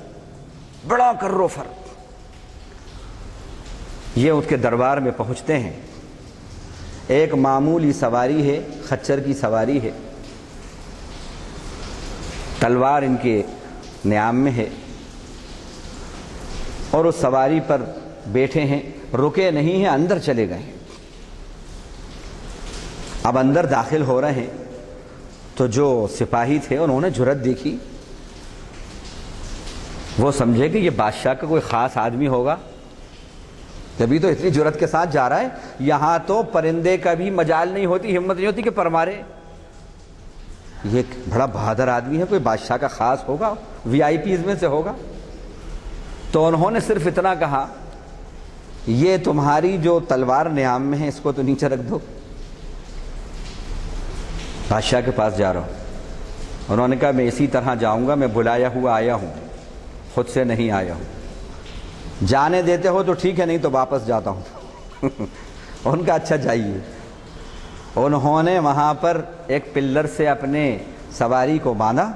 بڑا کروفر۔ یہ اس کے دربار میں پہنچتے ہیں، ایک معمولی سواری ہے، خچر کی سواری ہے، تلوار ان کے نیام میں ہے، اور اس سواری پر بیٹھے ہیں، رکے نہیں ہیں، اندر چلے گئے۔ اب اندر داخل ہو رہے ہیں تو جو سپاہی تھے انہوں نے جرأت دیکھی، وہ سمجھے کہ یہ بادشاہ کا کوئی خاص آدمی ہوگا، جبھی تو اتنی جرأت کے ساتھ جا رہا ہے، یہاں تو پرندے کا بھی مجال نہیں ہوتی، ہمت نہیں ہوتی کہ پر مارے، یہ بڑا بہادر آدمی ہے، کوئی بادشاہ کا خاص ہوگا، وی آئی پیز میں سے ہوگا۔ تو انہوں نے صرف اتنا کہا یہ تمہاری جو تلوار نیام میں ہے اس کو تو نیچے رکھ دو، بادشاہ کے پاس جا رہا ہوں۔ انہوں نے کہا میں اسی طرح جاؤں گا، میں بلایا ہوا آیا ہوں، خود سے نہیں آیا ہوں، جانے دیتے ہو تو ٹھیک ہے، نہیں تو واپس جاتا ہوں۔ ان کا اچھا جائیے۔ انہوں نے وہاں پر ایک پلر سے اپنے سواری کو باندھا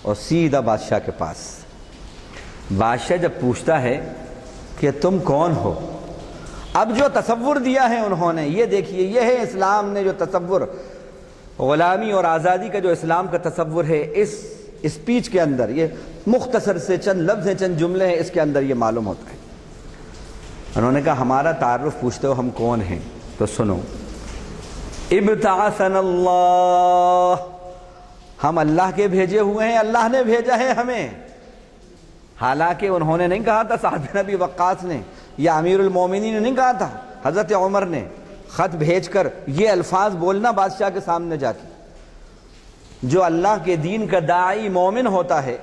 اور سیدھا بادشاہ کے پاس۔ بادشاہ جب پوچھتا ہے کہ تم کون ہو، اب جو تصور دیا ہے انہوں نے، یہ دیکھیے، یہ ہے اسلام نے جو تصور، غلامی اور آزادی کا جو اسلام کا تصور ہے، اس اسپیچ کے اندر یہ مختصر سے چند لفظ ہیں، چند جملے ہیں، اس کے اندر یہ معلوم ہوتا ہے۔ انہوں نے کہا ہمارا تعارف پوچھتے ہو ہم کون ہیں، تو سنو، ابتعثنا اللہ، ہم اللہ کے بھیجے ہوئے ہیں، اللہ نے بھیجا ہے ہمیں۔ حالانکہ انہوں نے نہیں کہا تھا سعد بن ابی وقاص نے یا امیر المومنین نے نہیں کہا تھا، حضرت عمر نے خط بھیج کر یہ الفاظ بولنا بادشاہ کے سامنے جا کے۔ جو اللہ کے دین کا داعی مومن ہوتا ہے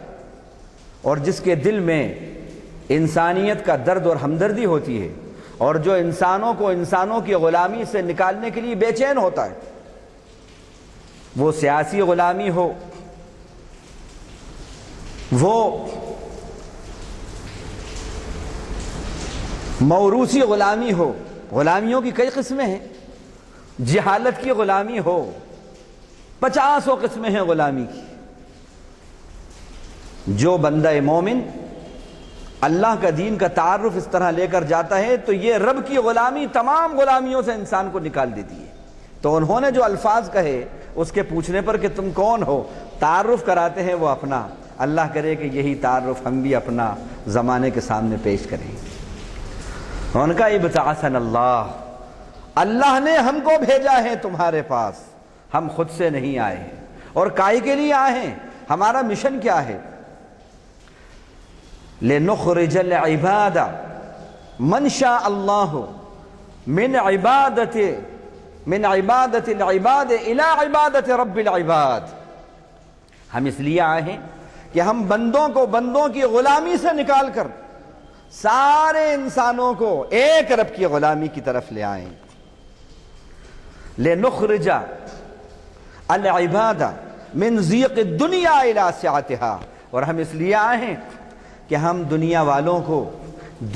اور جس کے دل میں انسانیت کا درد اور ہمدردی ہوتی ہے، اور جو انسانوں کو انسانوں کی غلامی سے نکالنے کے لیے بے چین ہوتا ہے، وہ سیاسی غلامی ہو، وہ موروثی غلامی ہو، غلامیوں کی کئی قسمیں ہیں، جہالت کی غلامی ہو، 50 قسمیں ہیں غلامی کی۔ جو بندہ مومن اللہ کا دین کا تعارف اس طرح لے کر جاتا ہے تو یہ رب کی غلامی تمام غلامیوں سے انسان کو نکال دیتی ہے۔ تو انہوں نے جو الفاظ کہے اس کے پوچھنے پر کہ تم کون ہو، تعارف کراتے ہیں وہ اپنا، اللہ کرے کہ یہی تعارف ہم بھی اپنا زمانے کے سامنے پیش کریں۔ ان کا ابتعثنا اللہ، اللہ نے ہم کو بھیجا ہے تمہارے پاس، ہم خود سے نہیں آئے ہیں۔ اور کائی کے لیے آئے ہیں، ہمارا مشن کیا ہے؟ لنخرج العباد من شاء اللہ من عبادت العباد الى عبادت رب العباد۔ ہم اس لیے آئے ہیں کہ ہم بندوں کو بندوں کی غلامی سے نکال کر سارے انسانوں کو ایک رب کی غلامی کی طرف لے آئیں۔ لنخرج العباد من ضیق الدنیا الى سعتها، اور ہم اس لیے آئے ہیں کہ ہم دنیا والوں کو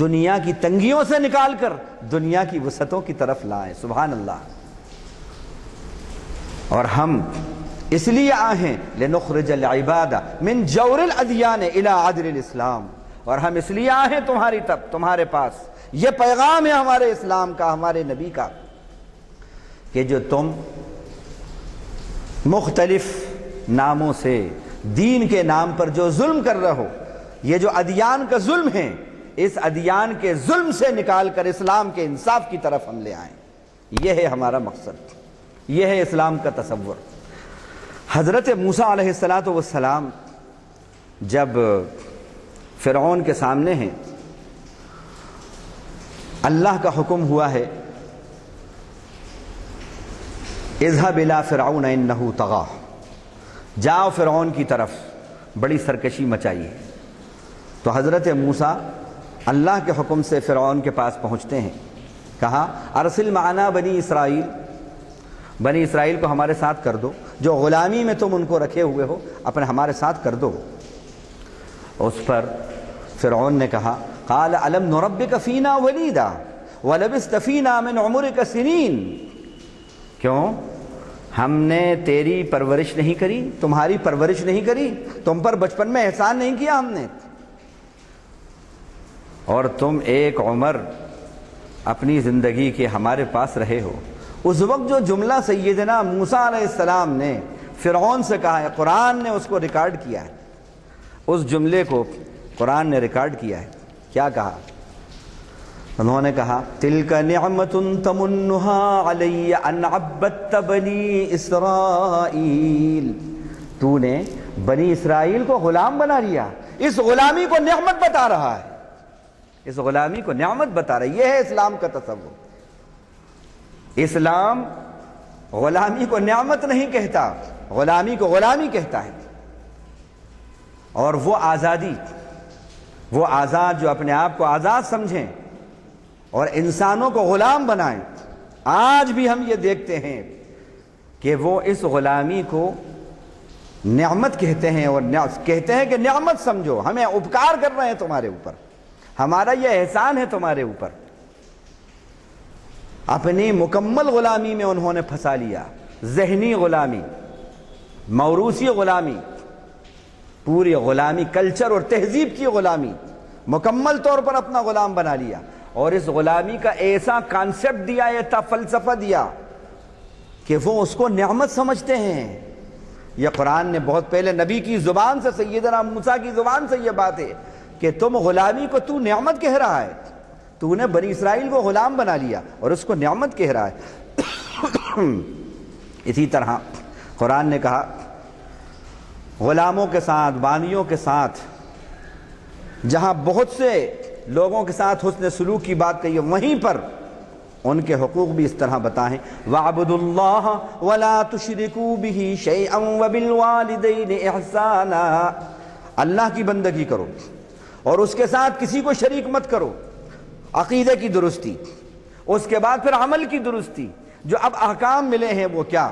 دنیا کی تنگیوں سے نکال کر دنیا کی وسعتوں کی طرف لائیں۔ سبحان اللہ۔ اور ہم اس لیے آئے ہیں لنخرج العباد من جور الادیان الى عدل الاسلام، اور ہم اس لیے آئے ہیں تمہارے پاس، یہ پیغام ہے ہمارے اسلام کا، ہمارے نبی کا، کہ جو تم مختلف ناموں سے دین کے نام پر جو ظلم کر رہے ہو، یہ جو ادیان کا ظلم ہے، اس ادیان کے ظلم سے نکال کر اسلام کے انصاف کی طرف ہم لے آئیں۔ یہ ہے ہمارا مقصد، یہ ہے اسلام کا تصور۔ حضرت موسیٰ علیہ السلام جب فرعون کے سامنے ہیں، اللہ کا حکم ہوا ہے اذهب الى فرعون انه طغى، جاؤ فرعون کی طرف، بڑی سرکشی مچائیے۔ تو حضرت موسیٰ اللہ کے حکم سے فرعون کے پاس پہنچتے ہیں، کہا ارسل معنا بنی اسرائیل، بنی اسرائیل کو ہمارے ساتھ کر دو، جو غلامی میں تم ان کو رکھے ہوئے ہو اپنے ہمارے ساتھ کر دو۔ اس پر فرعون نے کہا قال الم نربک فینا ولیدا ولبثت فینا من عمرک سنین، کیوں ہم نے تیری پرورش نہیں کری، تمہاری پرورش نہیں کری، تم پر بچپن میں احسان نہیں کیا ہم نے، اور تم ایک عمر اپنی زندگی کے ہمارے پاس رہے ہو۔ اس وقت جو جملہ سیدنا موسیٰ علیہ السلام نے فرعون سے کہا ہے، قرآن نے اس کو ریکارڈ کیا ہے، اس جملے کو قرآن نے ریکارڈ کیا ہے۔ کیا کہا؟ انہوں نے کہا تلک نعمت تمنها علی ان عبدت بنی اسرائیل، تو نے بنی اسرائیل کو غلام بنا لیا، اس غلامی کو نعمت بتا رہا ہے، اس غلامی کو نعمت بتا رہا ہے۔ یہ ہے اسلام کا تصور۔ اسلام غلامی کو نعمت نہیں کہتا، غلامی کو غلامی کہتا ہے۔ اور وہ آزادی، وہ آزاد جو اپنے آپ کو آزاد سمجھیں اور انسانوں کو غلام بنائیں، آج بھی ہم یہ دیکھتے ہیں کہ وہ اس غلامی کو نعمت کہتے ہیں، اور کہتے ہیں کہ نعمت سمجھو، ہمیں اپکار کر رہے ہیں تمہارے اوپر، ہمارا یہ احسان ہے تمہارے اوپر۔ اپنی مکمل غلامی میں انہوں نے پھنسا لیا، ذہنی غلامی، موروثی غلامی، پوری غلامی، کلچر اور تہذیب کی غلامی، مکمل طور پر اپنا غلام بنا لیا، اور اس غلامی کا ایسا کانسیپٹ دیا، ایسا فلسفہ دیا کہ وہ اس کو نعمت سمجھتے ہیں۔ یہ قرآن نے بہت پہلے نبی کی زبان سے، سیدنا موسیٰ کی زبان سے یہ بات ہے کہ تم غلامی کو تو نعمت کہہ رہا ہے، تو نے بنی اسرائیل کو غلام بنا لیا اور اس کو نعمت کہہ رہا ہے۔ اسی طرح قرآن نے کہا غلاموں کے ساتھ، باندیوں کے ساتھ، جہاں بہت سے لوگوں کے ساتھ حسن سلوک کی بات کہی ہے، وہیں پر ان کے حقوق بھی اس طرح بتائیں، وَاعْبُدُوا اللَّهَ وَلَا تُشْرِكُوا بِهِ شَيْئًا وَبِالْوَالِدَيْنِ إِحْسَانًا، اللہ کی بندگی کرو اور اس کے ساتھ کسی کو شریک مت کرو۔ عقیدے کی درستی، اس کے بعد پھر عمل کی درستی، جو اب احکام ملے ہیں وہ کیا؟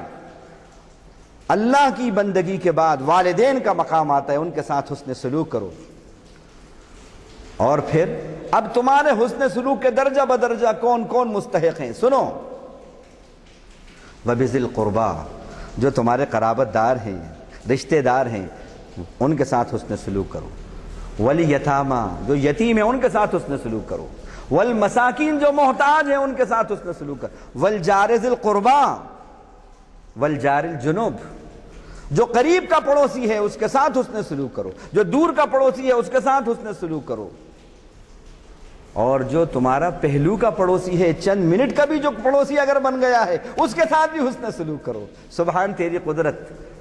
اللہ کی بندگی کے بعد والدین کا مقام آتا ہے، ان کے ساتھ حسن سلوک کرو، اور پھر اب تمہارے حسن سلوک کے درجہ بدرجہ کون کون مستحق ہیں سنو۔ وَبِذِي الْقُرْبَى، جو تمہارے قرابت دار ہیں، رشتہ دار ہیں، ان کے ساتھ حسن سلوک کرو۔ وَالْيَتَامَى، جو یتیم ہیں ان کے ساتھ حسن سلوک کرو۔ وَالْمَسَاكِينَ، جو محتاج ہیں ان کے ساتھ حسن سلوک کرو۔ وَالْجَارِ ذِي الْقُرْبَى وَالْجَارِ الْجُنُوبِ، جو قریب کا پڑوسی ہے اس کے ساتھ حسن سلوک کرو، جو دور کا پڑوسی ہے اس کے ساتھ حسن سلوک کرو، اور جو تمہارا پہلو کا پڑوسی ہے، چند منٹ کا بھی جو پڑوسی اگر بن گیا ہے اس کے ساتھ بھی حسن سلوک کرو۔ سبحان تیری قدرت،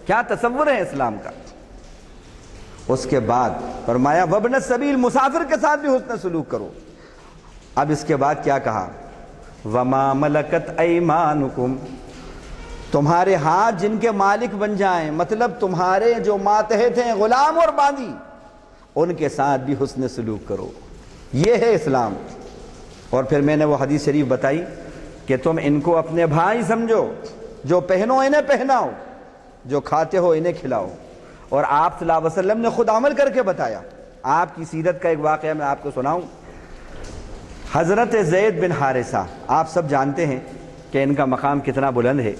کیا تصور ہے اسلام کا۔ اس کے بعد فرمایا وابن السبیل، مسافر کے ساتھ بھی حسن سلوک کرو۔ اب اس کے بعد کیا کہا؟ وما ملکت ایمانکم، تمہارے ہاتھ جن کے مالک بن جائیں، مطلب تمہارے جو ماتحت ہیں غلام اور باندی، ان کے ساتھ بھی حسن سلوک کرو۔ یہ ہے اسلام۔ اور پھر میں نے وہ حدیث شریف بتائی کہ تم ان کو اپنے بھائی سمجھو، جو پہنو انہیں پہناؤ، جو کھاتے ہو انہیں کھلاؤ۔ اور آپ صلی اللہ علیہ وسلم نے خود عمل کر کے بتایا۔ آپ کی سیرت کا ایک واقعہ میں آپ کو سناؤں۔ حضرت زید بن حارثہ، آپ سب جانتے ہیں کہ ان کا مقام کتنا بلند ہے۔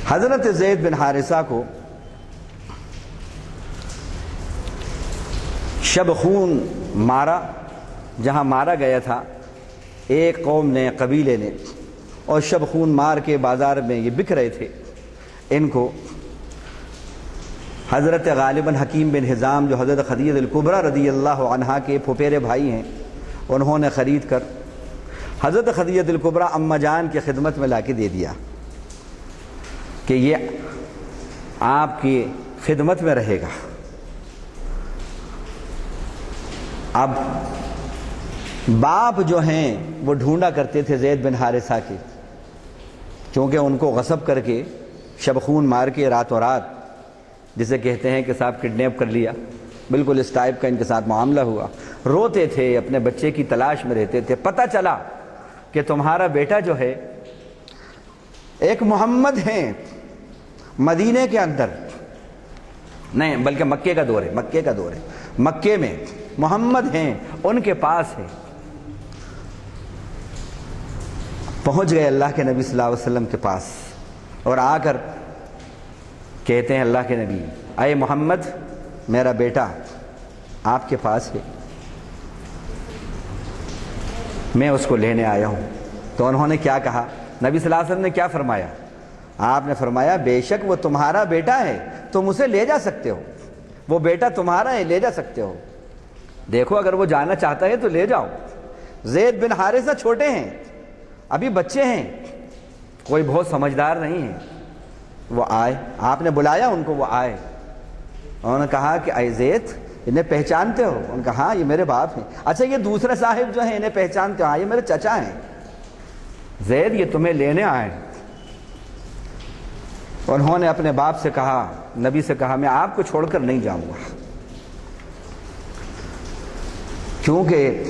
حضرت زید بن حارثہ کو شب خون مارا، جہاں مارا گیا تھا ایک قوم نے، قبیلے نے، اور شب خون مار کے بازار میں یہ بک رہے تھے۔ ان کو حضرت غالباً حکیم بن حزام، جو حضرت خدیجہ الکبریٰ رضی اللہ عنہا کے پھپھیرے بھائی ہیں، انہوں نے خرید کر حضرت خدیجہ الکبریٰ اماں جان کی خدمت میں لا کے دے دیا کہ یہ آپ کی خدمت میں رہے گا۔ اب باپ جو ہیں وہ ڈھونڈا کرتے تھے زید بن حارثہ کے، کیونکہ ان کو غصب کر کے، شب خون مار کے راتوں رات، جسے کہتے ہیں کہ صاحب کڈنیپ کر لیا، بالکل اس ٹائپ کا ان کے ساتھ معاملہ ہوا، روتے تھے، اپنے بچے کی تلاش میں رہتے تھے۔ پتہ چلا کہ تمہارا بیٹا جو ہے ایک محمد ہیں مدینے کے اندر، نہیں بلکہ مکے کا دور ہے، مکے میں محمد ہیں، ان کے پاس ہے۔ پہنچ گئے اللہ کے نبی صلی اللہ علیہ وسلم کے پاس اور آ کر کہتے ہیں اللہ کے نبی، اے محمد میرا بیٹا آپ کے پاس ہے، میں اس کو لینے آیا ہوں۔ تو انہوں نے کیا کہا؟ نبی صلی اللہ علیہ وسلم نے کیا فرمایا؟ آپ نے فرمایا بے شک وہ تمہارا بیٹا ہے، تم اسے لے جا سکتے ہو، وہ بیٹا تمہارا ہے، لے جا سکتے ہو۔ دیکھو اگر وہ جانا چاہتا ہے تو لے جاؤ۔ زید بن حارثہ چھوٹے ہیں، ابھی بچے ہیں، کوئی بہت سمجھدار نہیں ہے۔ وہ آئے، آپ نے بلایا ان کو، وہ آئے۔ انہوں نے کہا کہ اے زید انہیں پہچانتے ہو؟ انہوں نے کہا ہاں یہ میرے باپ ہیں۔ اچھا یہ دوسرے صاحب جو ہیں انہیں پہچانتے ہو؟ ہاں یہ میرے چچا ہیں۔ زید یہ تمہیں لینے آئے۔ انہوں نے اپنے باپ سے کہا، نبی سے کہا میں آپ کو چھوڑ کر نہیں جاؤں گا، کیونکہ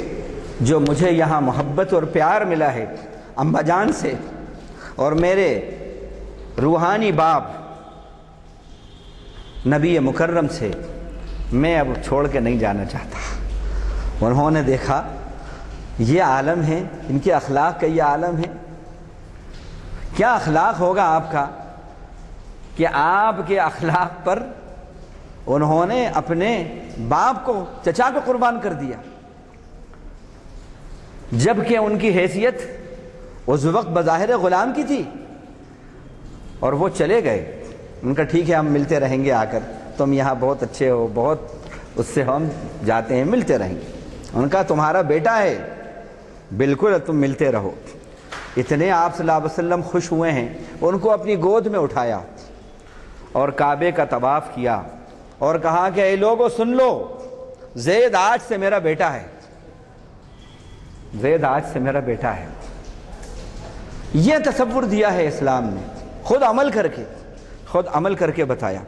جو مجھے یہاں محبت اور پیار ملا ہے اماں جان سے اور میرے روحانی باپ نبی مکرم سے، میں اب چھوڑ کے نہیں جانا چاہتا۔ انہوں نے دیکھا یہ عالم ہے، ان کے اخلاق کا یہ عالم ہے، کیا اخلاق ہوگا آپ کا کہ آپ کے اخلاق پر انہوں نے اپنے باپ کو، چچا کو قربان کر دیا، جبکہ ان کی حیثیت اس وقت بظاہر غلام کی تھی۔ اور وہ چلے گئے۔ ان کا ٹھیک ہے ہم ملتے رہیں گے، آ کر تم یہاں بہت اچھے ہو، بہت اس سے ہم جاتے ہیں، ملتے رہیں گے۔ ان کا تمہارا بیٹا ہے، بالکل تم ملتے رہو۔ اتنے آپ صلی اللہ علیہ وسلم خوش ہوئے ہیں، ان کو اپنی گود میں اٹھایا اور کعبے کا طواف کیا اور کہا کہ اے لوگو سن لو، زید آج سے میرا بیٹا ہے، زید آج سے میرا بیٹا ہے۔ یہ تصور دیا ہے اسلام نے، خود عمل کر کے بتایا۔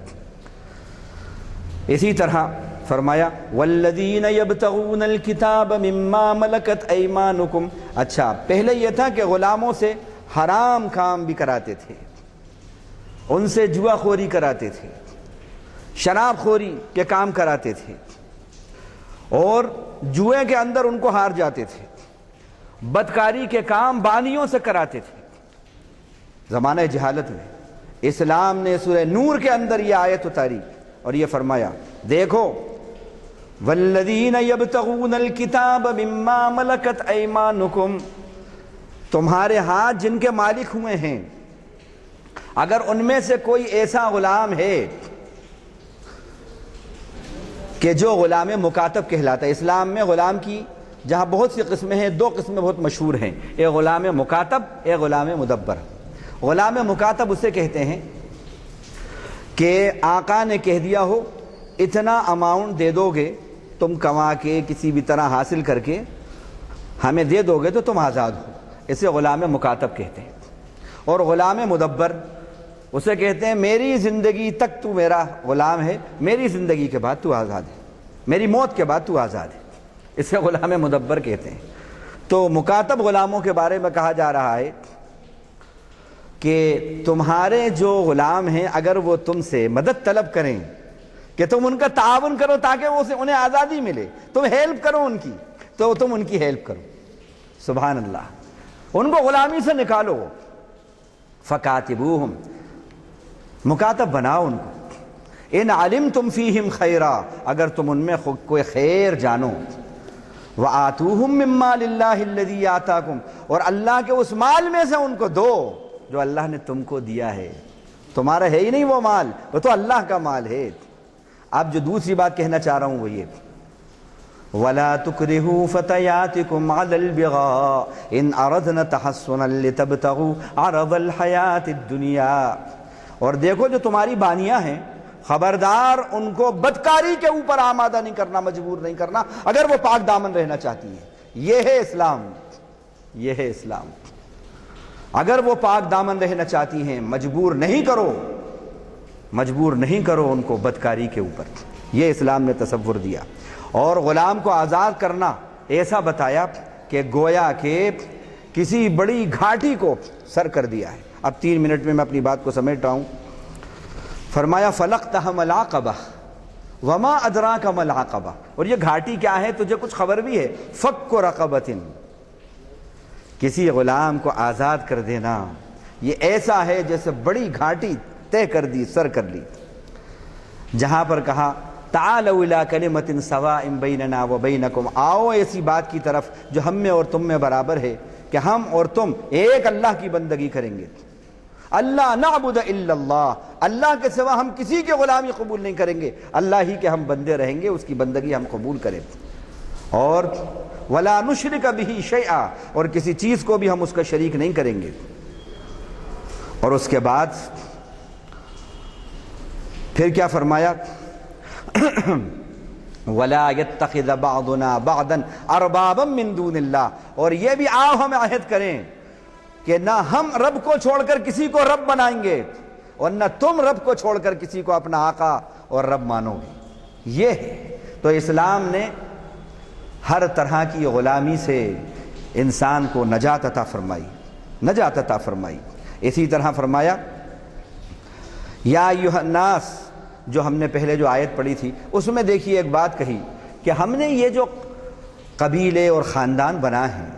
اسی طرح فرمایا والذین یبتغون الکتاب مما ملکت ایمانکم۔ اچھا پہلے یہ تھا کہ غلاموں سے حرام کام بھی کراتے تھے، ان سے جوا خوری کراتے تھے، شراب خوری کے کام کراتے تھے، اور جوئے کے اندر ان کو ہار جاتے تھے، بدکاری کے کام بانیوں سے کراتے تھے زمانہ جہالت میں۔ اسلام نے سورہ نور کے اندر یہ آیت اتاری اور یہ فرمایا دیکھو والذین یبتغون الکتاب مما ملکت ایمانکم، تمہارے ہاتھ جن کے مالک ہوئے ہیں، اگر ان میں سے کوئی ایسا غلام ہے کہ جو غلام مکاتب کہلاتا ہے۔ اسلام میں غلام کی جہاں بہت سی قسمیں ہیں، دو قسمیں بہت مشہور ہیں، ایک غلام مکاتب، ایک غلام مدبر۔ غلام مکاتب اسے کہتے ہیں کہ آقا نے کہہ دیا ہو اتنا اماؤنٹ دے دو گے، تم کما کے کسی بھی طرح حاصل کر کے ہمیں دے دو گے تو تم آزاد ہو، اسے غلام مکاتب کہتے ہیں۔ اور غلام مدبر اسے کہتے ہیں میری زندگی تک تو میرا غلام ہے، میری زندگی کے بعد تو آزاد ہے، میری موت کے بعد تو آزاد ہے، اسے غلام مدبر کہتے ہیں۔ تو مکاتب غلاموں کے بارے میں کہا جا رہا ہے کہ تمہارے جو غلام ہیں اگر وہ تم سے مدد طلب کریں کہ تم ان کا تعاون کرو تاکہ انہیں آزادی ملے، تم ہیلپ کرو ان کی، تو تم ان کی ہیلپ کرو۔ سبحان اللہ، ان کو غلامی سے نکالو، فکاتبوہم، مکاتب بناؤ ان کو، ان علمتم فیہم خیرا، اگر تم ان میں کوئی خیر جانو، وآتوہم من مال اللہ الذی آتاکم، اور اللہ کے اس مال میں سے ان کو دو جو اللہ نے تم کو دیا ہے، تمہارا ہے ہی نہیں وہ مال، وہ تو اللہ کا مال ہے۔ اب جو دوسری بات کہنا چاہ رہا ہوں وہ یہ وَلَا تُكْرِهُوا فَتَيَاتِكُمْ عَلَى الْبِغَاءِ إِنْ أَرَدْنَ تَحَصُّنًا لِتَبْتَغُوا عَرَضَ الْحَيَاةِ الدُّنْيَا، اور دیکھو جو تمہاری بانیاں ہیں خبردار ان کو بدکاری کے اوپر آمادہ نہیں کرنا، مجبور نہیں کرنا اگر وہ پاک دامن رہنا چاہتی ہے۔ یہ ہے اسلام، یہ ہے اسلام۔ اگر وہ پاک دامن رہنا چاہتی ہیں مجبور نہیں کرو ان کو بدکاری کے اوپر۔ یہ اسلام نے تصور دیا، اور غلام کو آزاد کرنا ایسا بتایا کہ گویا کہ کسی بڑی گھاٹی کو سر کر دیا ہے۔ اب 3 منٹ میں اپنی بات کو سمیٹ رہا ہوں۔ فرمایا فلقتحم العقبہ وما ادراک ما العقبہ، اور یہ گھاٹی کیا ہے تجھے کچھ خبر بھی ہے؟ فک رقبۃ، کسی غلام کو آزاد کر دینا یہ ایسا ہے جیسے بڑی گھاٹی طے کر دی، سر کر لی، جہاں پر کہا تعالوا الی کلمۃ سواء بیننا وبینکم، آؤ ایسی بات کی طرف جو ہم میں اور تم میں برابر ہے کہ ہم اور تم ایک اللہ کی بندگی کریں گے، اللہ نعبد الا اللہ، اللہ کے سوا ہم کسی کی غلامی قبول نہیں کریں گے، اللہ ہی کے ہم بندے رہیں گے، اس کی بندگی ہم قبول کریں، اور ولا نشرک بہ شیئا، اور کسی چیز کو بھی ہم اس کا شریک نہیں کریں گے۔ اور اس کے بعد پھر کیا فرمایا؟ وَلَا يَتَّخِذَ بَعْضُنَا بَعْضًا أَرْبَابًا مِّن دُونِ اللَّهِ، اور یہ بھی آؤ ہم عہد کریں کہ نہ ہم رب کو چھوڑ کر کسی کو رب بنائیں گے، اور نہ تم رب کو چھوڑ کر کسی کو اپنا آقا اور رب مانو گے۔ یہ ہے تو اسلام نے ہر طرح کی غلامی سے انسان کو نجات عطا فرمائی، نجات عطا فرمائی۔ اسی طرح فرمایا یا ایھا الناس، جو ہم نے پہلے جو آیت پڑھی تھی اس میں دیکھیے ایک بات کہی کہ ہم نے یہ جو قبیلے اور خاندان بنا ہیں،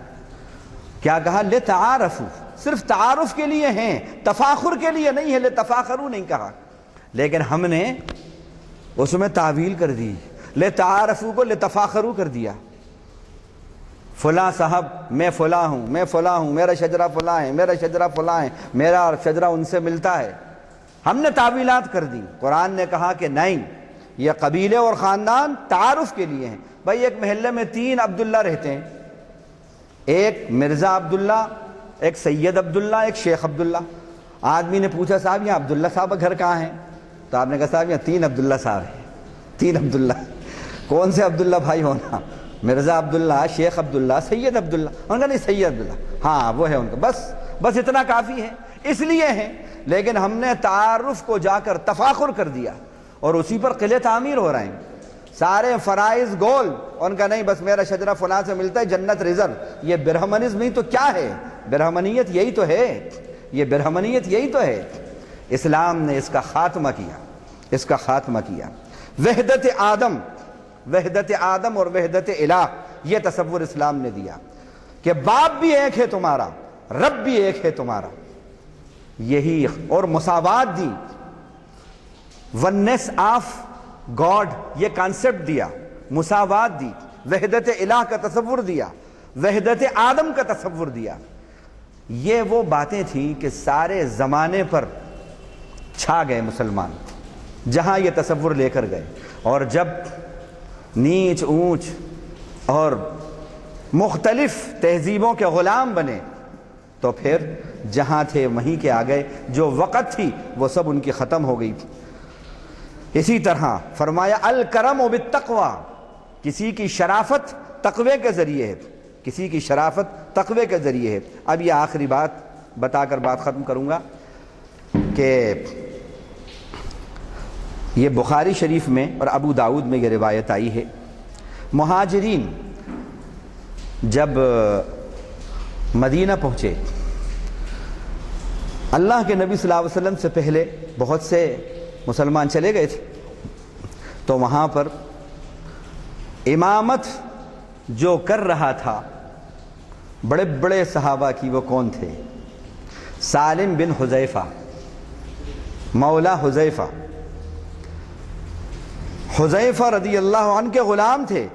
کیا کہا؟ لتعارفوا، صرف تعارف کے لیے ہیں، تفاخر کے لیے نہیں ہے، لتفاخروا نہیں کہا، لیکن ہم نے اس میں تعویل کر دی، لتعارفوا کو لتفاخروا کر دیا۔ فلاں صاحب میں فلاں ہوں، میں فلاں ہوں، میرا شجرہ فلاں ہے، میرا شجرہ فلاں ہے، میرا شجرہ ان سے ملتا ہے، ہم نے تعویلات کر دی۔ قرآن نے کہا کہ نہیں، یہ قبیلے اور خاندان تعارف کے لیے ہیں۔ بھائی ایک محلے میں 3 عبداللہ رہتے ہیں، ایک مرزا عبداللہ، ایک سید عبداللہ، ایک شیخ عبداللہ۔ آدمی نے پوچھا صاحب یہاں عبداللہ صاحب کا گھر کہاں ہے؟ تو آپ نے کہا صاحب یہاں 3 عبداللہ صاحب ہیں، 3 عبداللہ۔ کون سے عبداللہ بھائی ہونا؟ مرزا عبداللہ، شیخ عبداللہ، سید عبداللہ۔ انہوں نے کہا نہیں سید عبداللہ، ہاں وہ ہے ان کا، بس اتنا کافی ہے، اس لیے ہیں۔ لیکن ہم نے تعارف کو جا کر تفاخر کر دیا، اور اسی پر قلعے تعمیر ہو رہے ہیں، سارے فرائض گول، ان کا نہیں بس میرا شجرہ فلاں سے ملتا ہے، جنت ریزرو۔ یہ برہمنزم نہیں تو کیا ہے؟ برہمنیت یہی تو ہے، یہ برہمنیت یہی تو ہے۔ اسلام نے اس کا خاتمہ کیا، اس کا خاتمہ کیا۔ وحدت آدم، وحدت آدم اور وحدت الہ، یہ تصور اسلام نے دیا کہ باپ بھی ایک ہے تمہارا، رب بھی ایک ہے تمہارا، یہی، اور مساوات دی، وننس آف گاڈ، یہ کانسیپٹ دیا، مساوات دی، وحدت الہ کا تصور دیا، وحدت آدم کا تصور دیا۔ یہ وہ باتیں تھیں کہ سارے زمانے پر چھا گئے مسلمان، جہاں یہ تصور لے کر گئے، اور جب نیچ اونچ اور مختلف تہذیبوں کے غلام بنے تو پھر جہاں تھے وہیں کے آ گئے، جو وقت تھی وہ سب ان کی ختم ہو گئی۔ اسی طرح فرمایا الکرم بالتقوی، کسی کی شرافت تقوی کے ذریعے ہے، کسی کی شرافت تقوی کے ذریعے ہے۔ اب یہ آخری بات بتا کر بات ختم کروں گا کہ یہ بخاری شریف میں اور ابو داؤد میں یہ روایت آئی ہے، مہاجرین جب مدینہ پہنچے، اللہ کے نبی صلی اللہ علیہ وسلم سے پہلے بہت سے مسلمان چلے گئے تھے، تو وہاں پر امامت جو کر رہا تھا بڑے بڑے صحابہ کی، وہ کون تھے؟ سالم بن حذیفہ، مولا حذیفہ، حذیفہ رضی اللہ عنہ کے غلام تھے،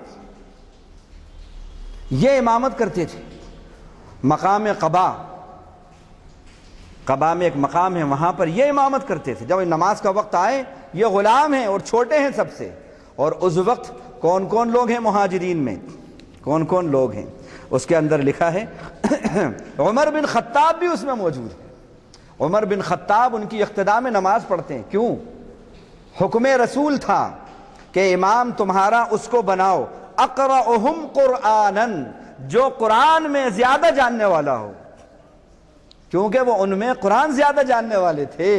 یہ امامت کرتے تھے۔ مقام قبا، قبا میں ایک مقام ہے، وہاں پر یہ امامت کرتے تھے۔ جب نماز کا وقت آئے، یہ غلام ہیں اور چھوٹے ہیں سب سے، اور اس وقت کون کون لوگ ہیں مہاجرین میں، کون کون لوگ ہیں؟ اس کے اندر لکھا ہے عمر بن خطاب بھی اس میں موجود ہے۔ عمر بن خطاب ان کی اقتداء میں نماز پڑھتے ہیں، کیوں؟ حکم رسول تھا کہ امام تمہارا اس کو بناؤ اقرأہم قرآناً، جو قرآن میں زیادہ جاننے والا ہو، کیونکہ وہ ان میں قرآن زیادہ جاننے والے تھے،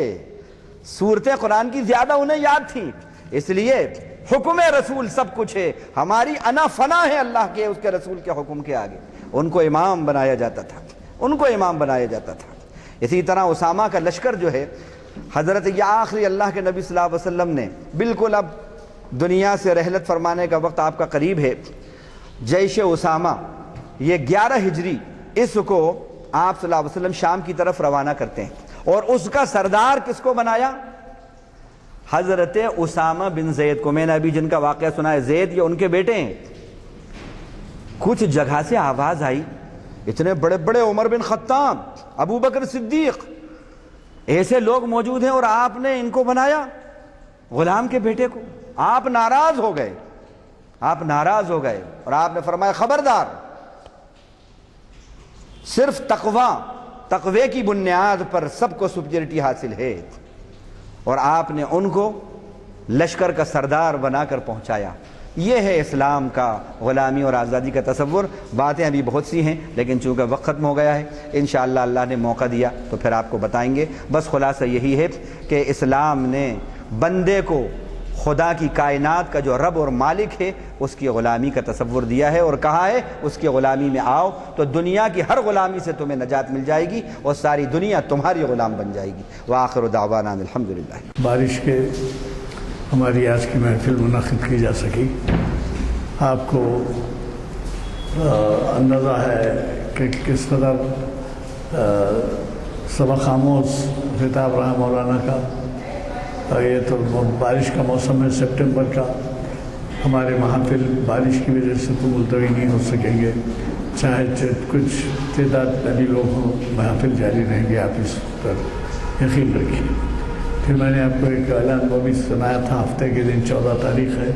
سورتیں قرآن کی زیادہ انہیں یاد تھیں، اس لیے حکم رسول سب کچھ ہے، ہماری انا فنا ہے اللہ کے اس کے رسول کے حکم کے آگے۔ ان کو امام بنایا جاتا تھا، ان کو امام بنایا جاتا تھا۔ اسی طرح اسامہ کا لشکر جو ہے، حضرت یہ آخری اللہ کے نبی صلی اللہ علیہ وسلم نے بالکل اب دنیا سے رحلت فرمانے کا وقت آپ کا قریب ہے، جیش اسامہ یہ 11 ہجری اس کو آپ صلی اللہ علیہ وسلم شام کی طرف روانہ کرتے ہیں، اور اس کا سردار کس کو بنایا؟ حضرت اسامہ بن زید کو۔ میں نے ابھی جن کا واقعہ سنا ہے، زید یہ ان کے بیٹے ہیں۔ کچھ جگہ سے آواز آئی، اتنے بڑے بڑے عمر بن خطاب، ابو بکر صدیق، ایسے لوگ موجود ہیں اور آپ نے ان کو بنایا غلام کے بیٹے کو۔ آپ ناراض ہو گئے، آپ ناراض ہو گئے، اور آپ نے فرمایا خبردار، صرف تقوی کی بنیاد پر سب کو سپیریٹی حاصل ہے، اور آپ نے ان کو لشکر کا سردار بنا کر پہنچایا۔ یہ ہے اسلام کا غلامی اور آزادی کا تصور۔ باتیں ابھی بہت سی ہیں، لیکن چونکہ وقت ختم ہو گیا ہے، انشاءاللہ اللہ نے موقع دیا تو پھر آپ کو بتائیں گے۔ بس خلاصہ یہی ہے کہ اسلام نے بندے کو خدا کی کائنات کا جو رب اور مالک ہے اس کی غلامی کا تصور دیا ہے، اور کہا ہے اس کی غلامی میں آؤ تو دنیا کی ہر غلامی سے تمہیں نجات مل جائے گی اور ساری دنیا تمہاری غلام بن جائے گی۔ وآخر دعوانا الحمدللہ۔ بارش کے ہماری آج کی محفل منعقد کی جا سکی۔ آپ کو اندازہ ہے کہ کس قدر سبق آموز خطاب رہا مولانا کا۔ یہ تو بارش کا موسم ہے، سپٹمبر کا، ہمارے محافل بارش کی وجہ سے تو ملتوی نہیں ہو سکیں گے، چاہے کچھ تعداد ابھی لوگ ہوں، محافل جاری رہیں گے، آپ اس پر یقین رکھیے۔ پھر میں نے آپ کو ایک اعلان وہ بھی سنایا تھا، ہفتے کے دن 14 تاریخ ہے،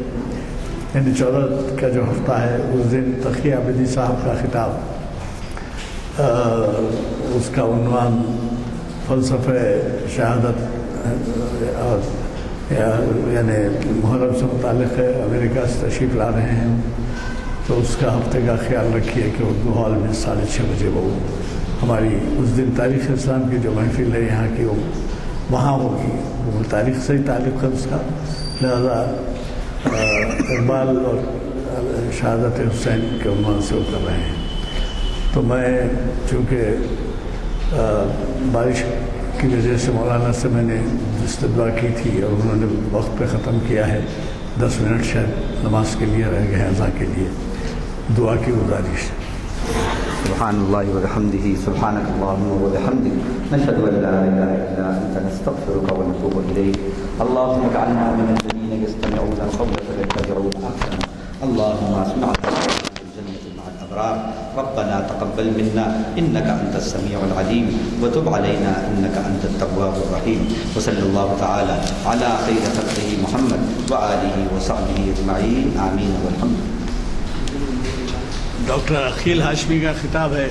یعنی 14 کا جو ہفتہ ہے اس دن تقی عابدی صاحب کا خطاب، اس کا عنوان فلسفہ شہادت یعنی محرم سے متعلق ہے۔ امریکہ سے تشریف لا رہے ہیں، تو اس کا ہفتے کا خیال رکھیے کہ اردو ہال میں 6:30 بجے وہ ہماری اس دن تاریخ اسلام کی جو محفل ہے یہاں کی وہ وہاں ہوگی، وہ تاریخ سے ہی تعلق ہے اس کا، لہذا اقبال اور شہادت حسین کے عنوان سے وہ کر رہے ہیں۔ تو میں چونکہ بارش کی وجہ سے مولانا سے میں نے استدعا کی تھی اور انہوں نے وقت پہ ختم کیا ہے، 10 منٹ شاید نماز کے لیے رہ گئے، اذان کے لیے دعا کی گزارش۔ سبحان اللہ وبحمدہ، سبحانک اللہم وبحمدک، نشہد ان لا الہ الا انت، نستغفرک ونتوب الیک۔ اللہم اجعلنا من الذین یستمعون القول فیتبعون احسنہ۔ اللہم اسمع الجنة مع الأبرار، ربنا تقبل منا إنك أنت السميع العليم وتب علينا إنك أنت التواب الرحيم، وصلى الله تعالى على خير خلقه محمد وآله وصحبه أجمعين، آمين والحمد لله۔ ڈاکٹر عقیل ہاشمی کا خطاب ہے۔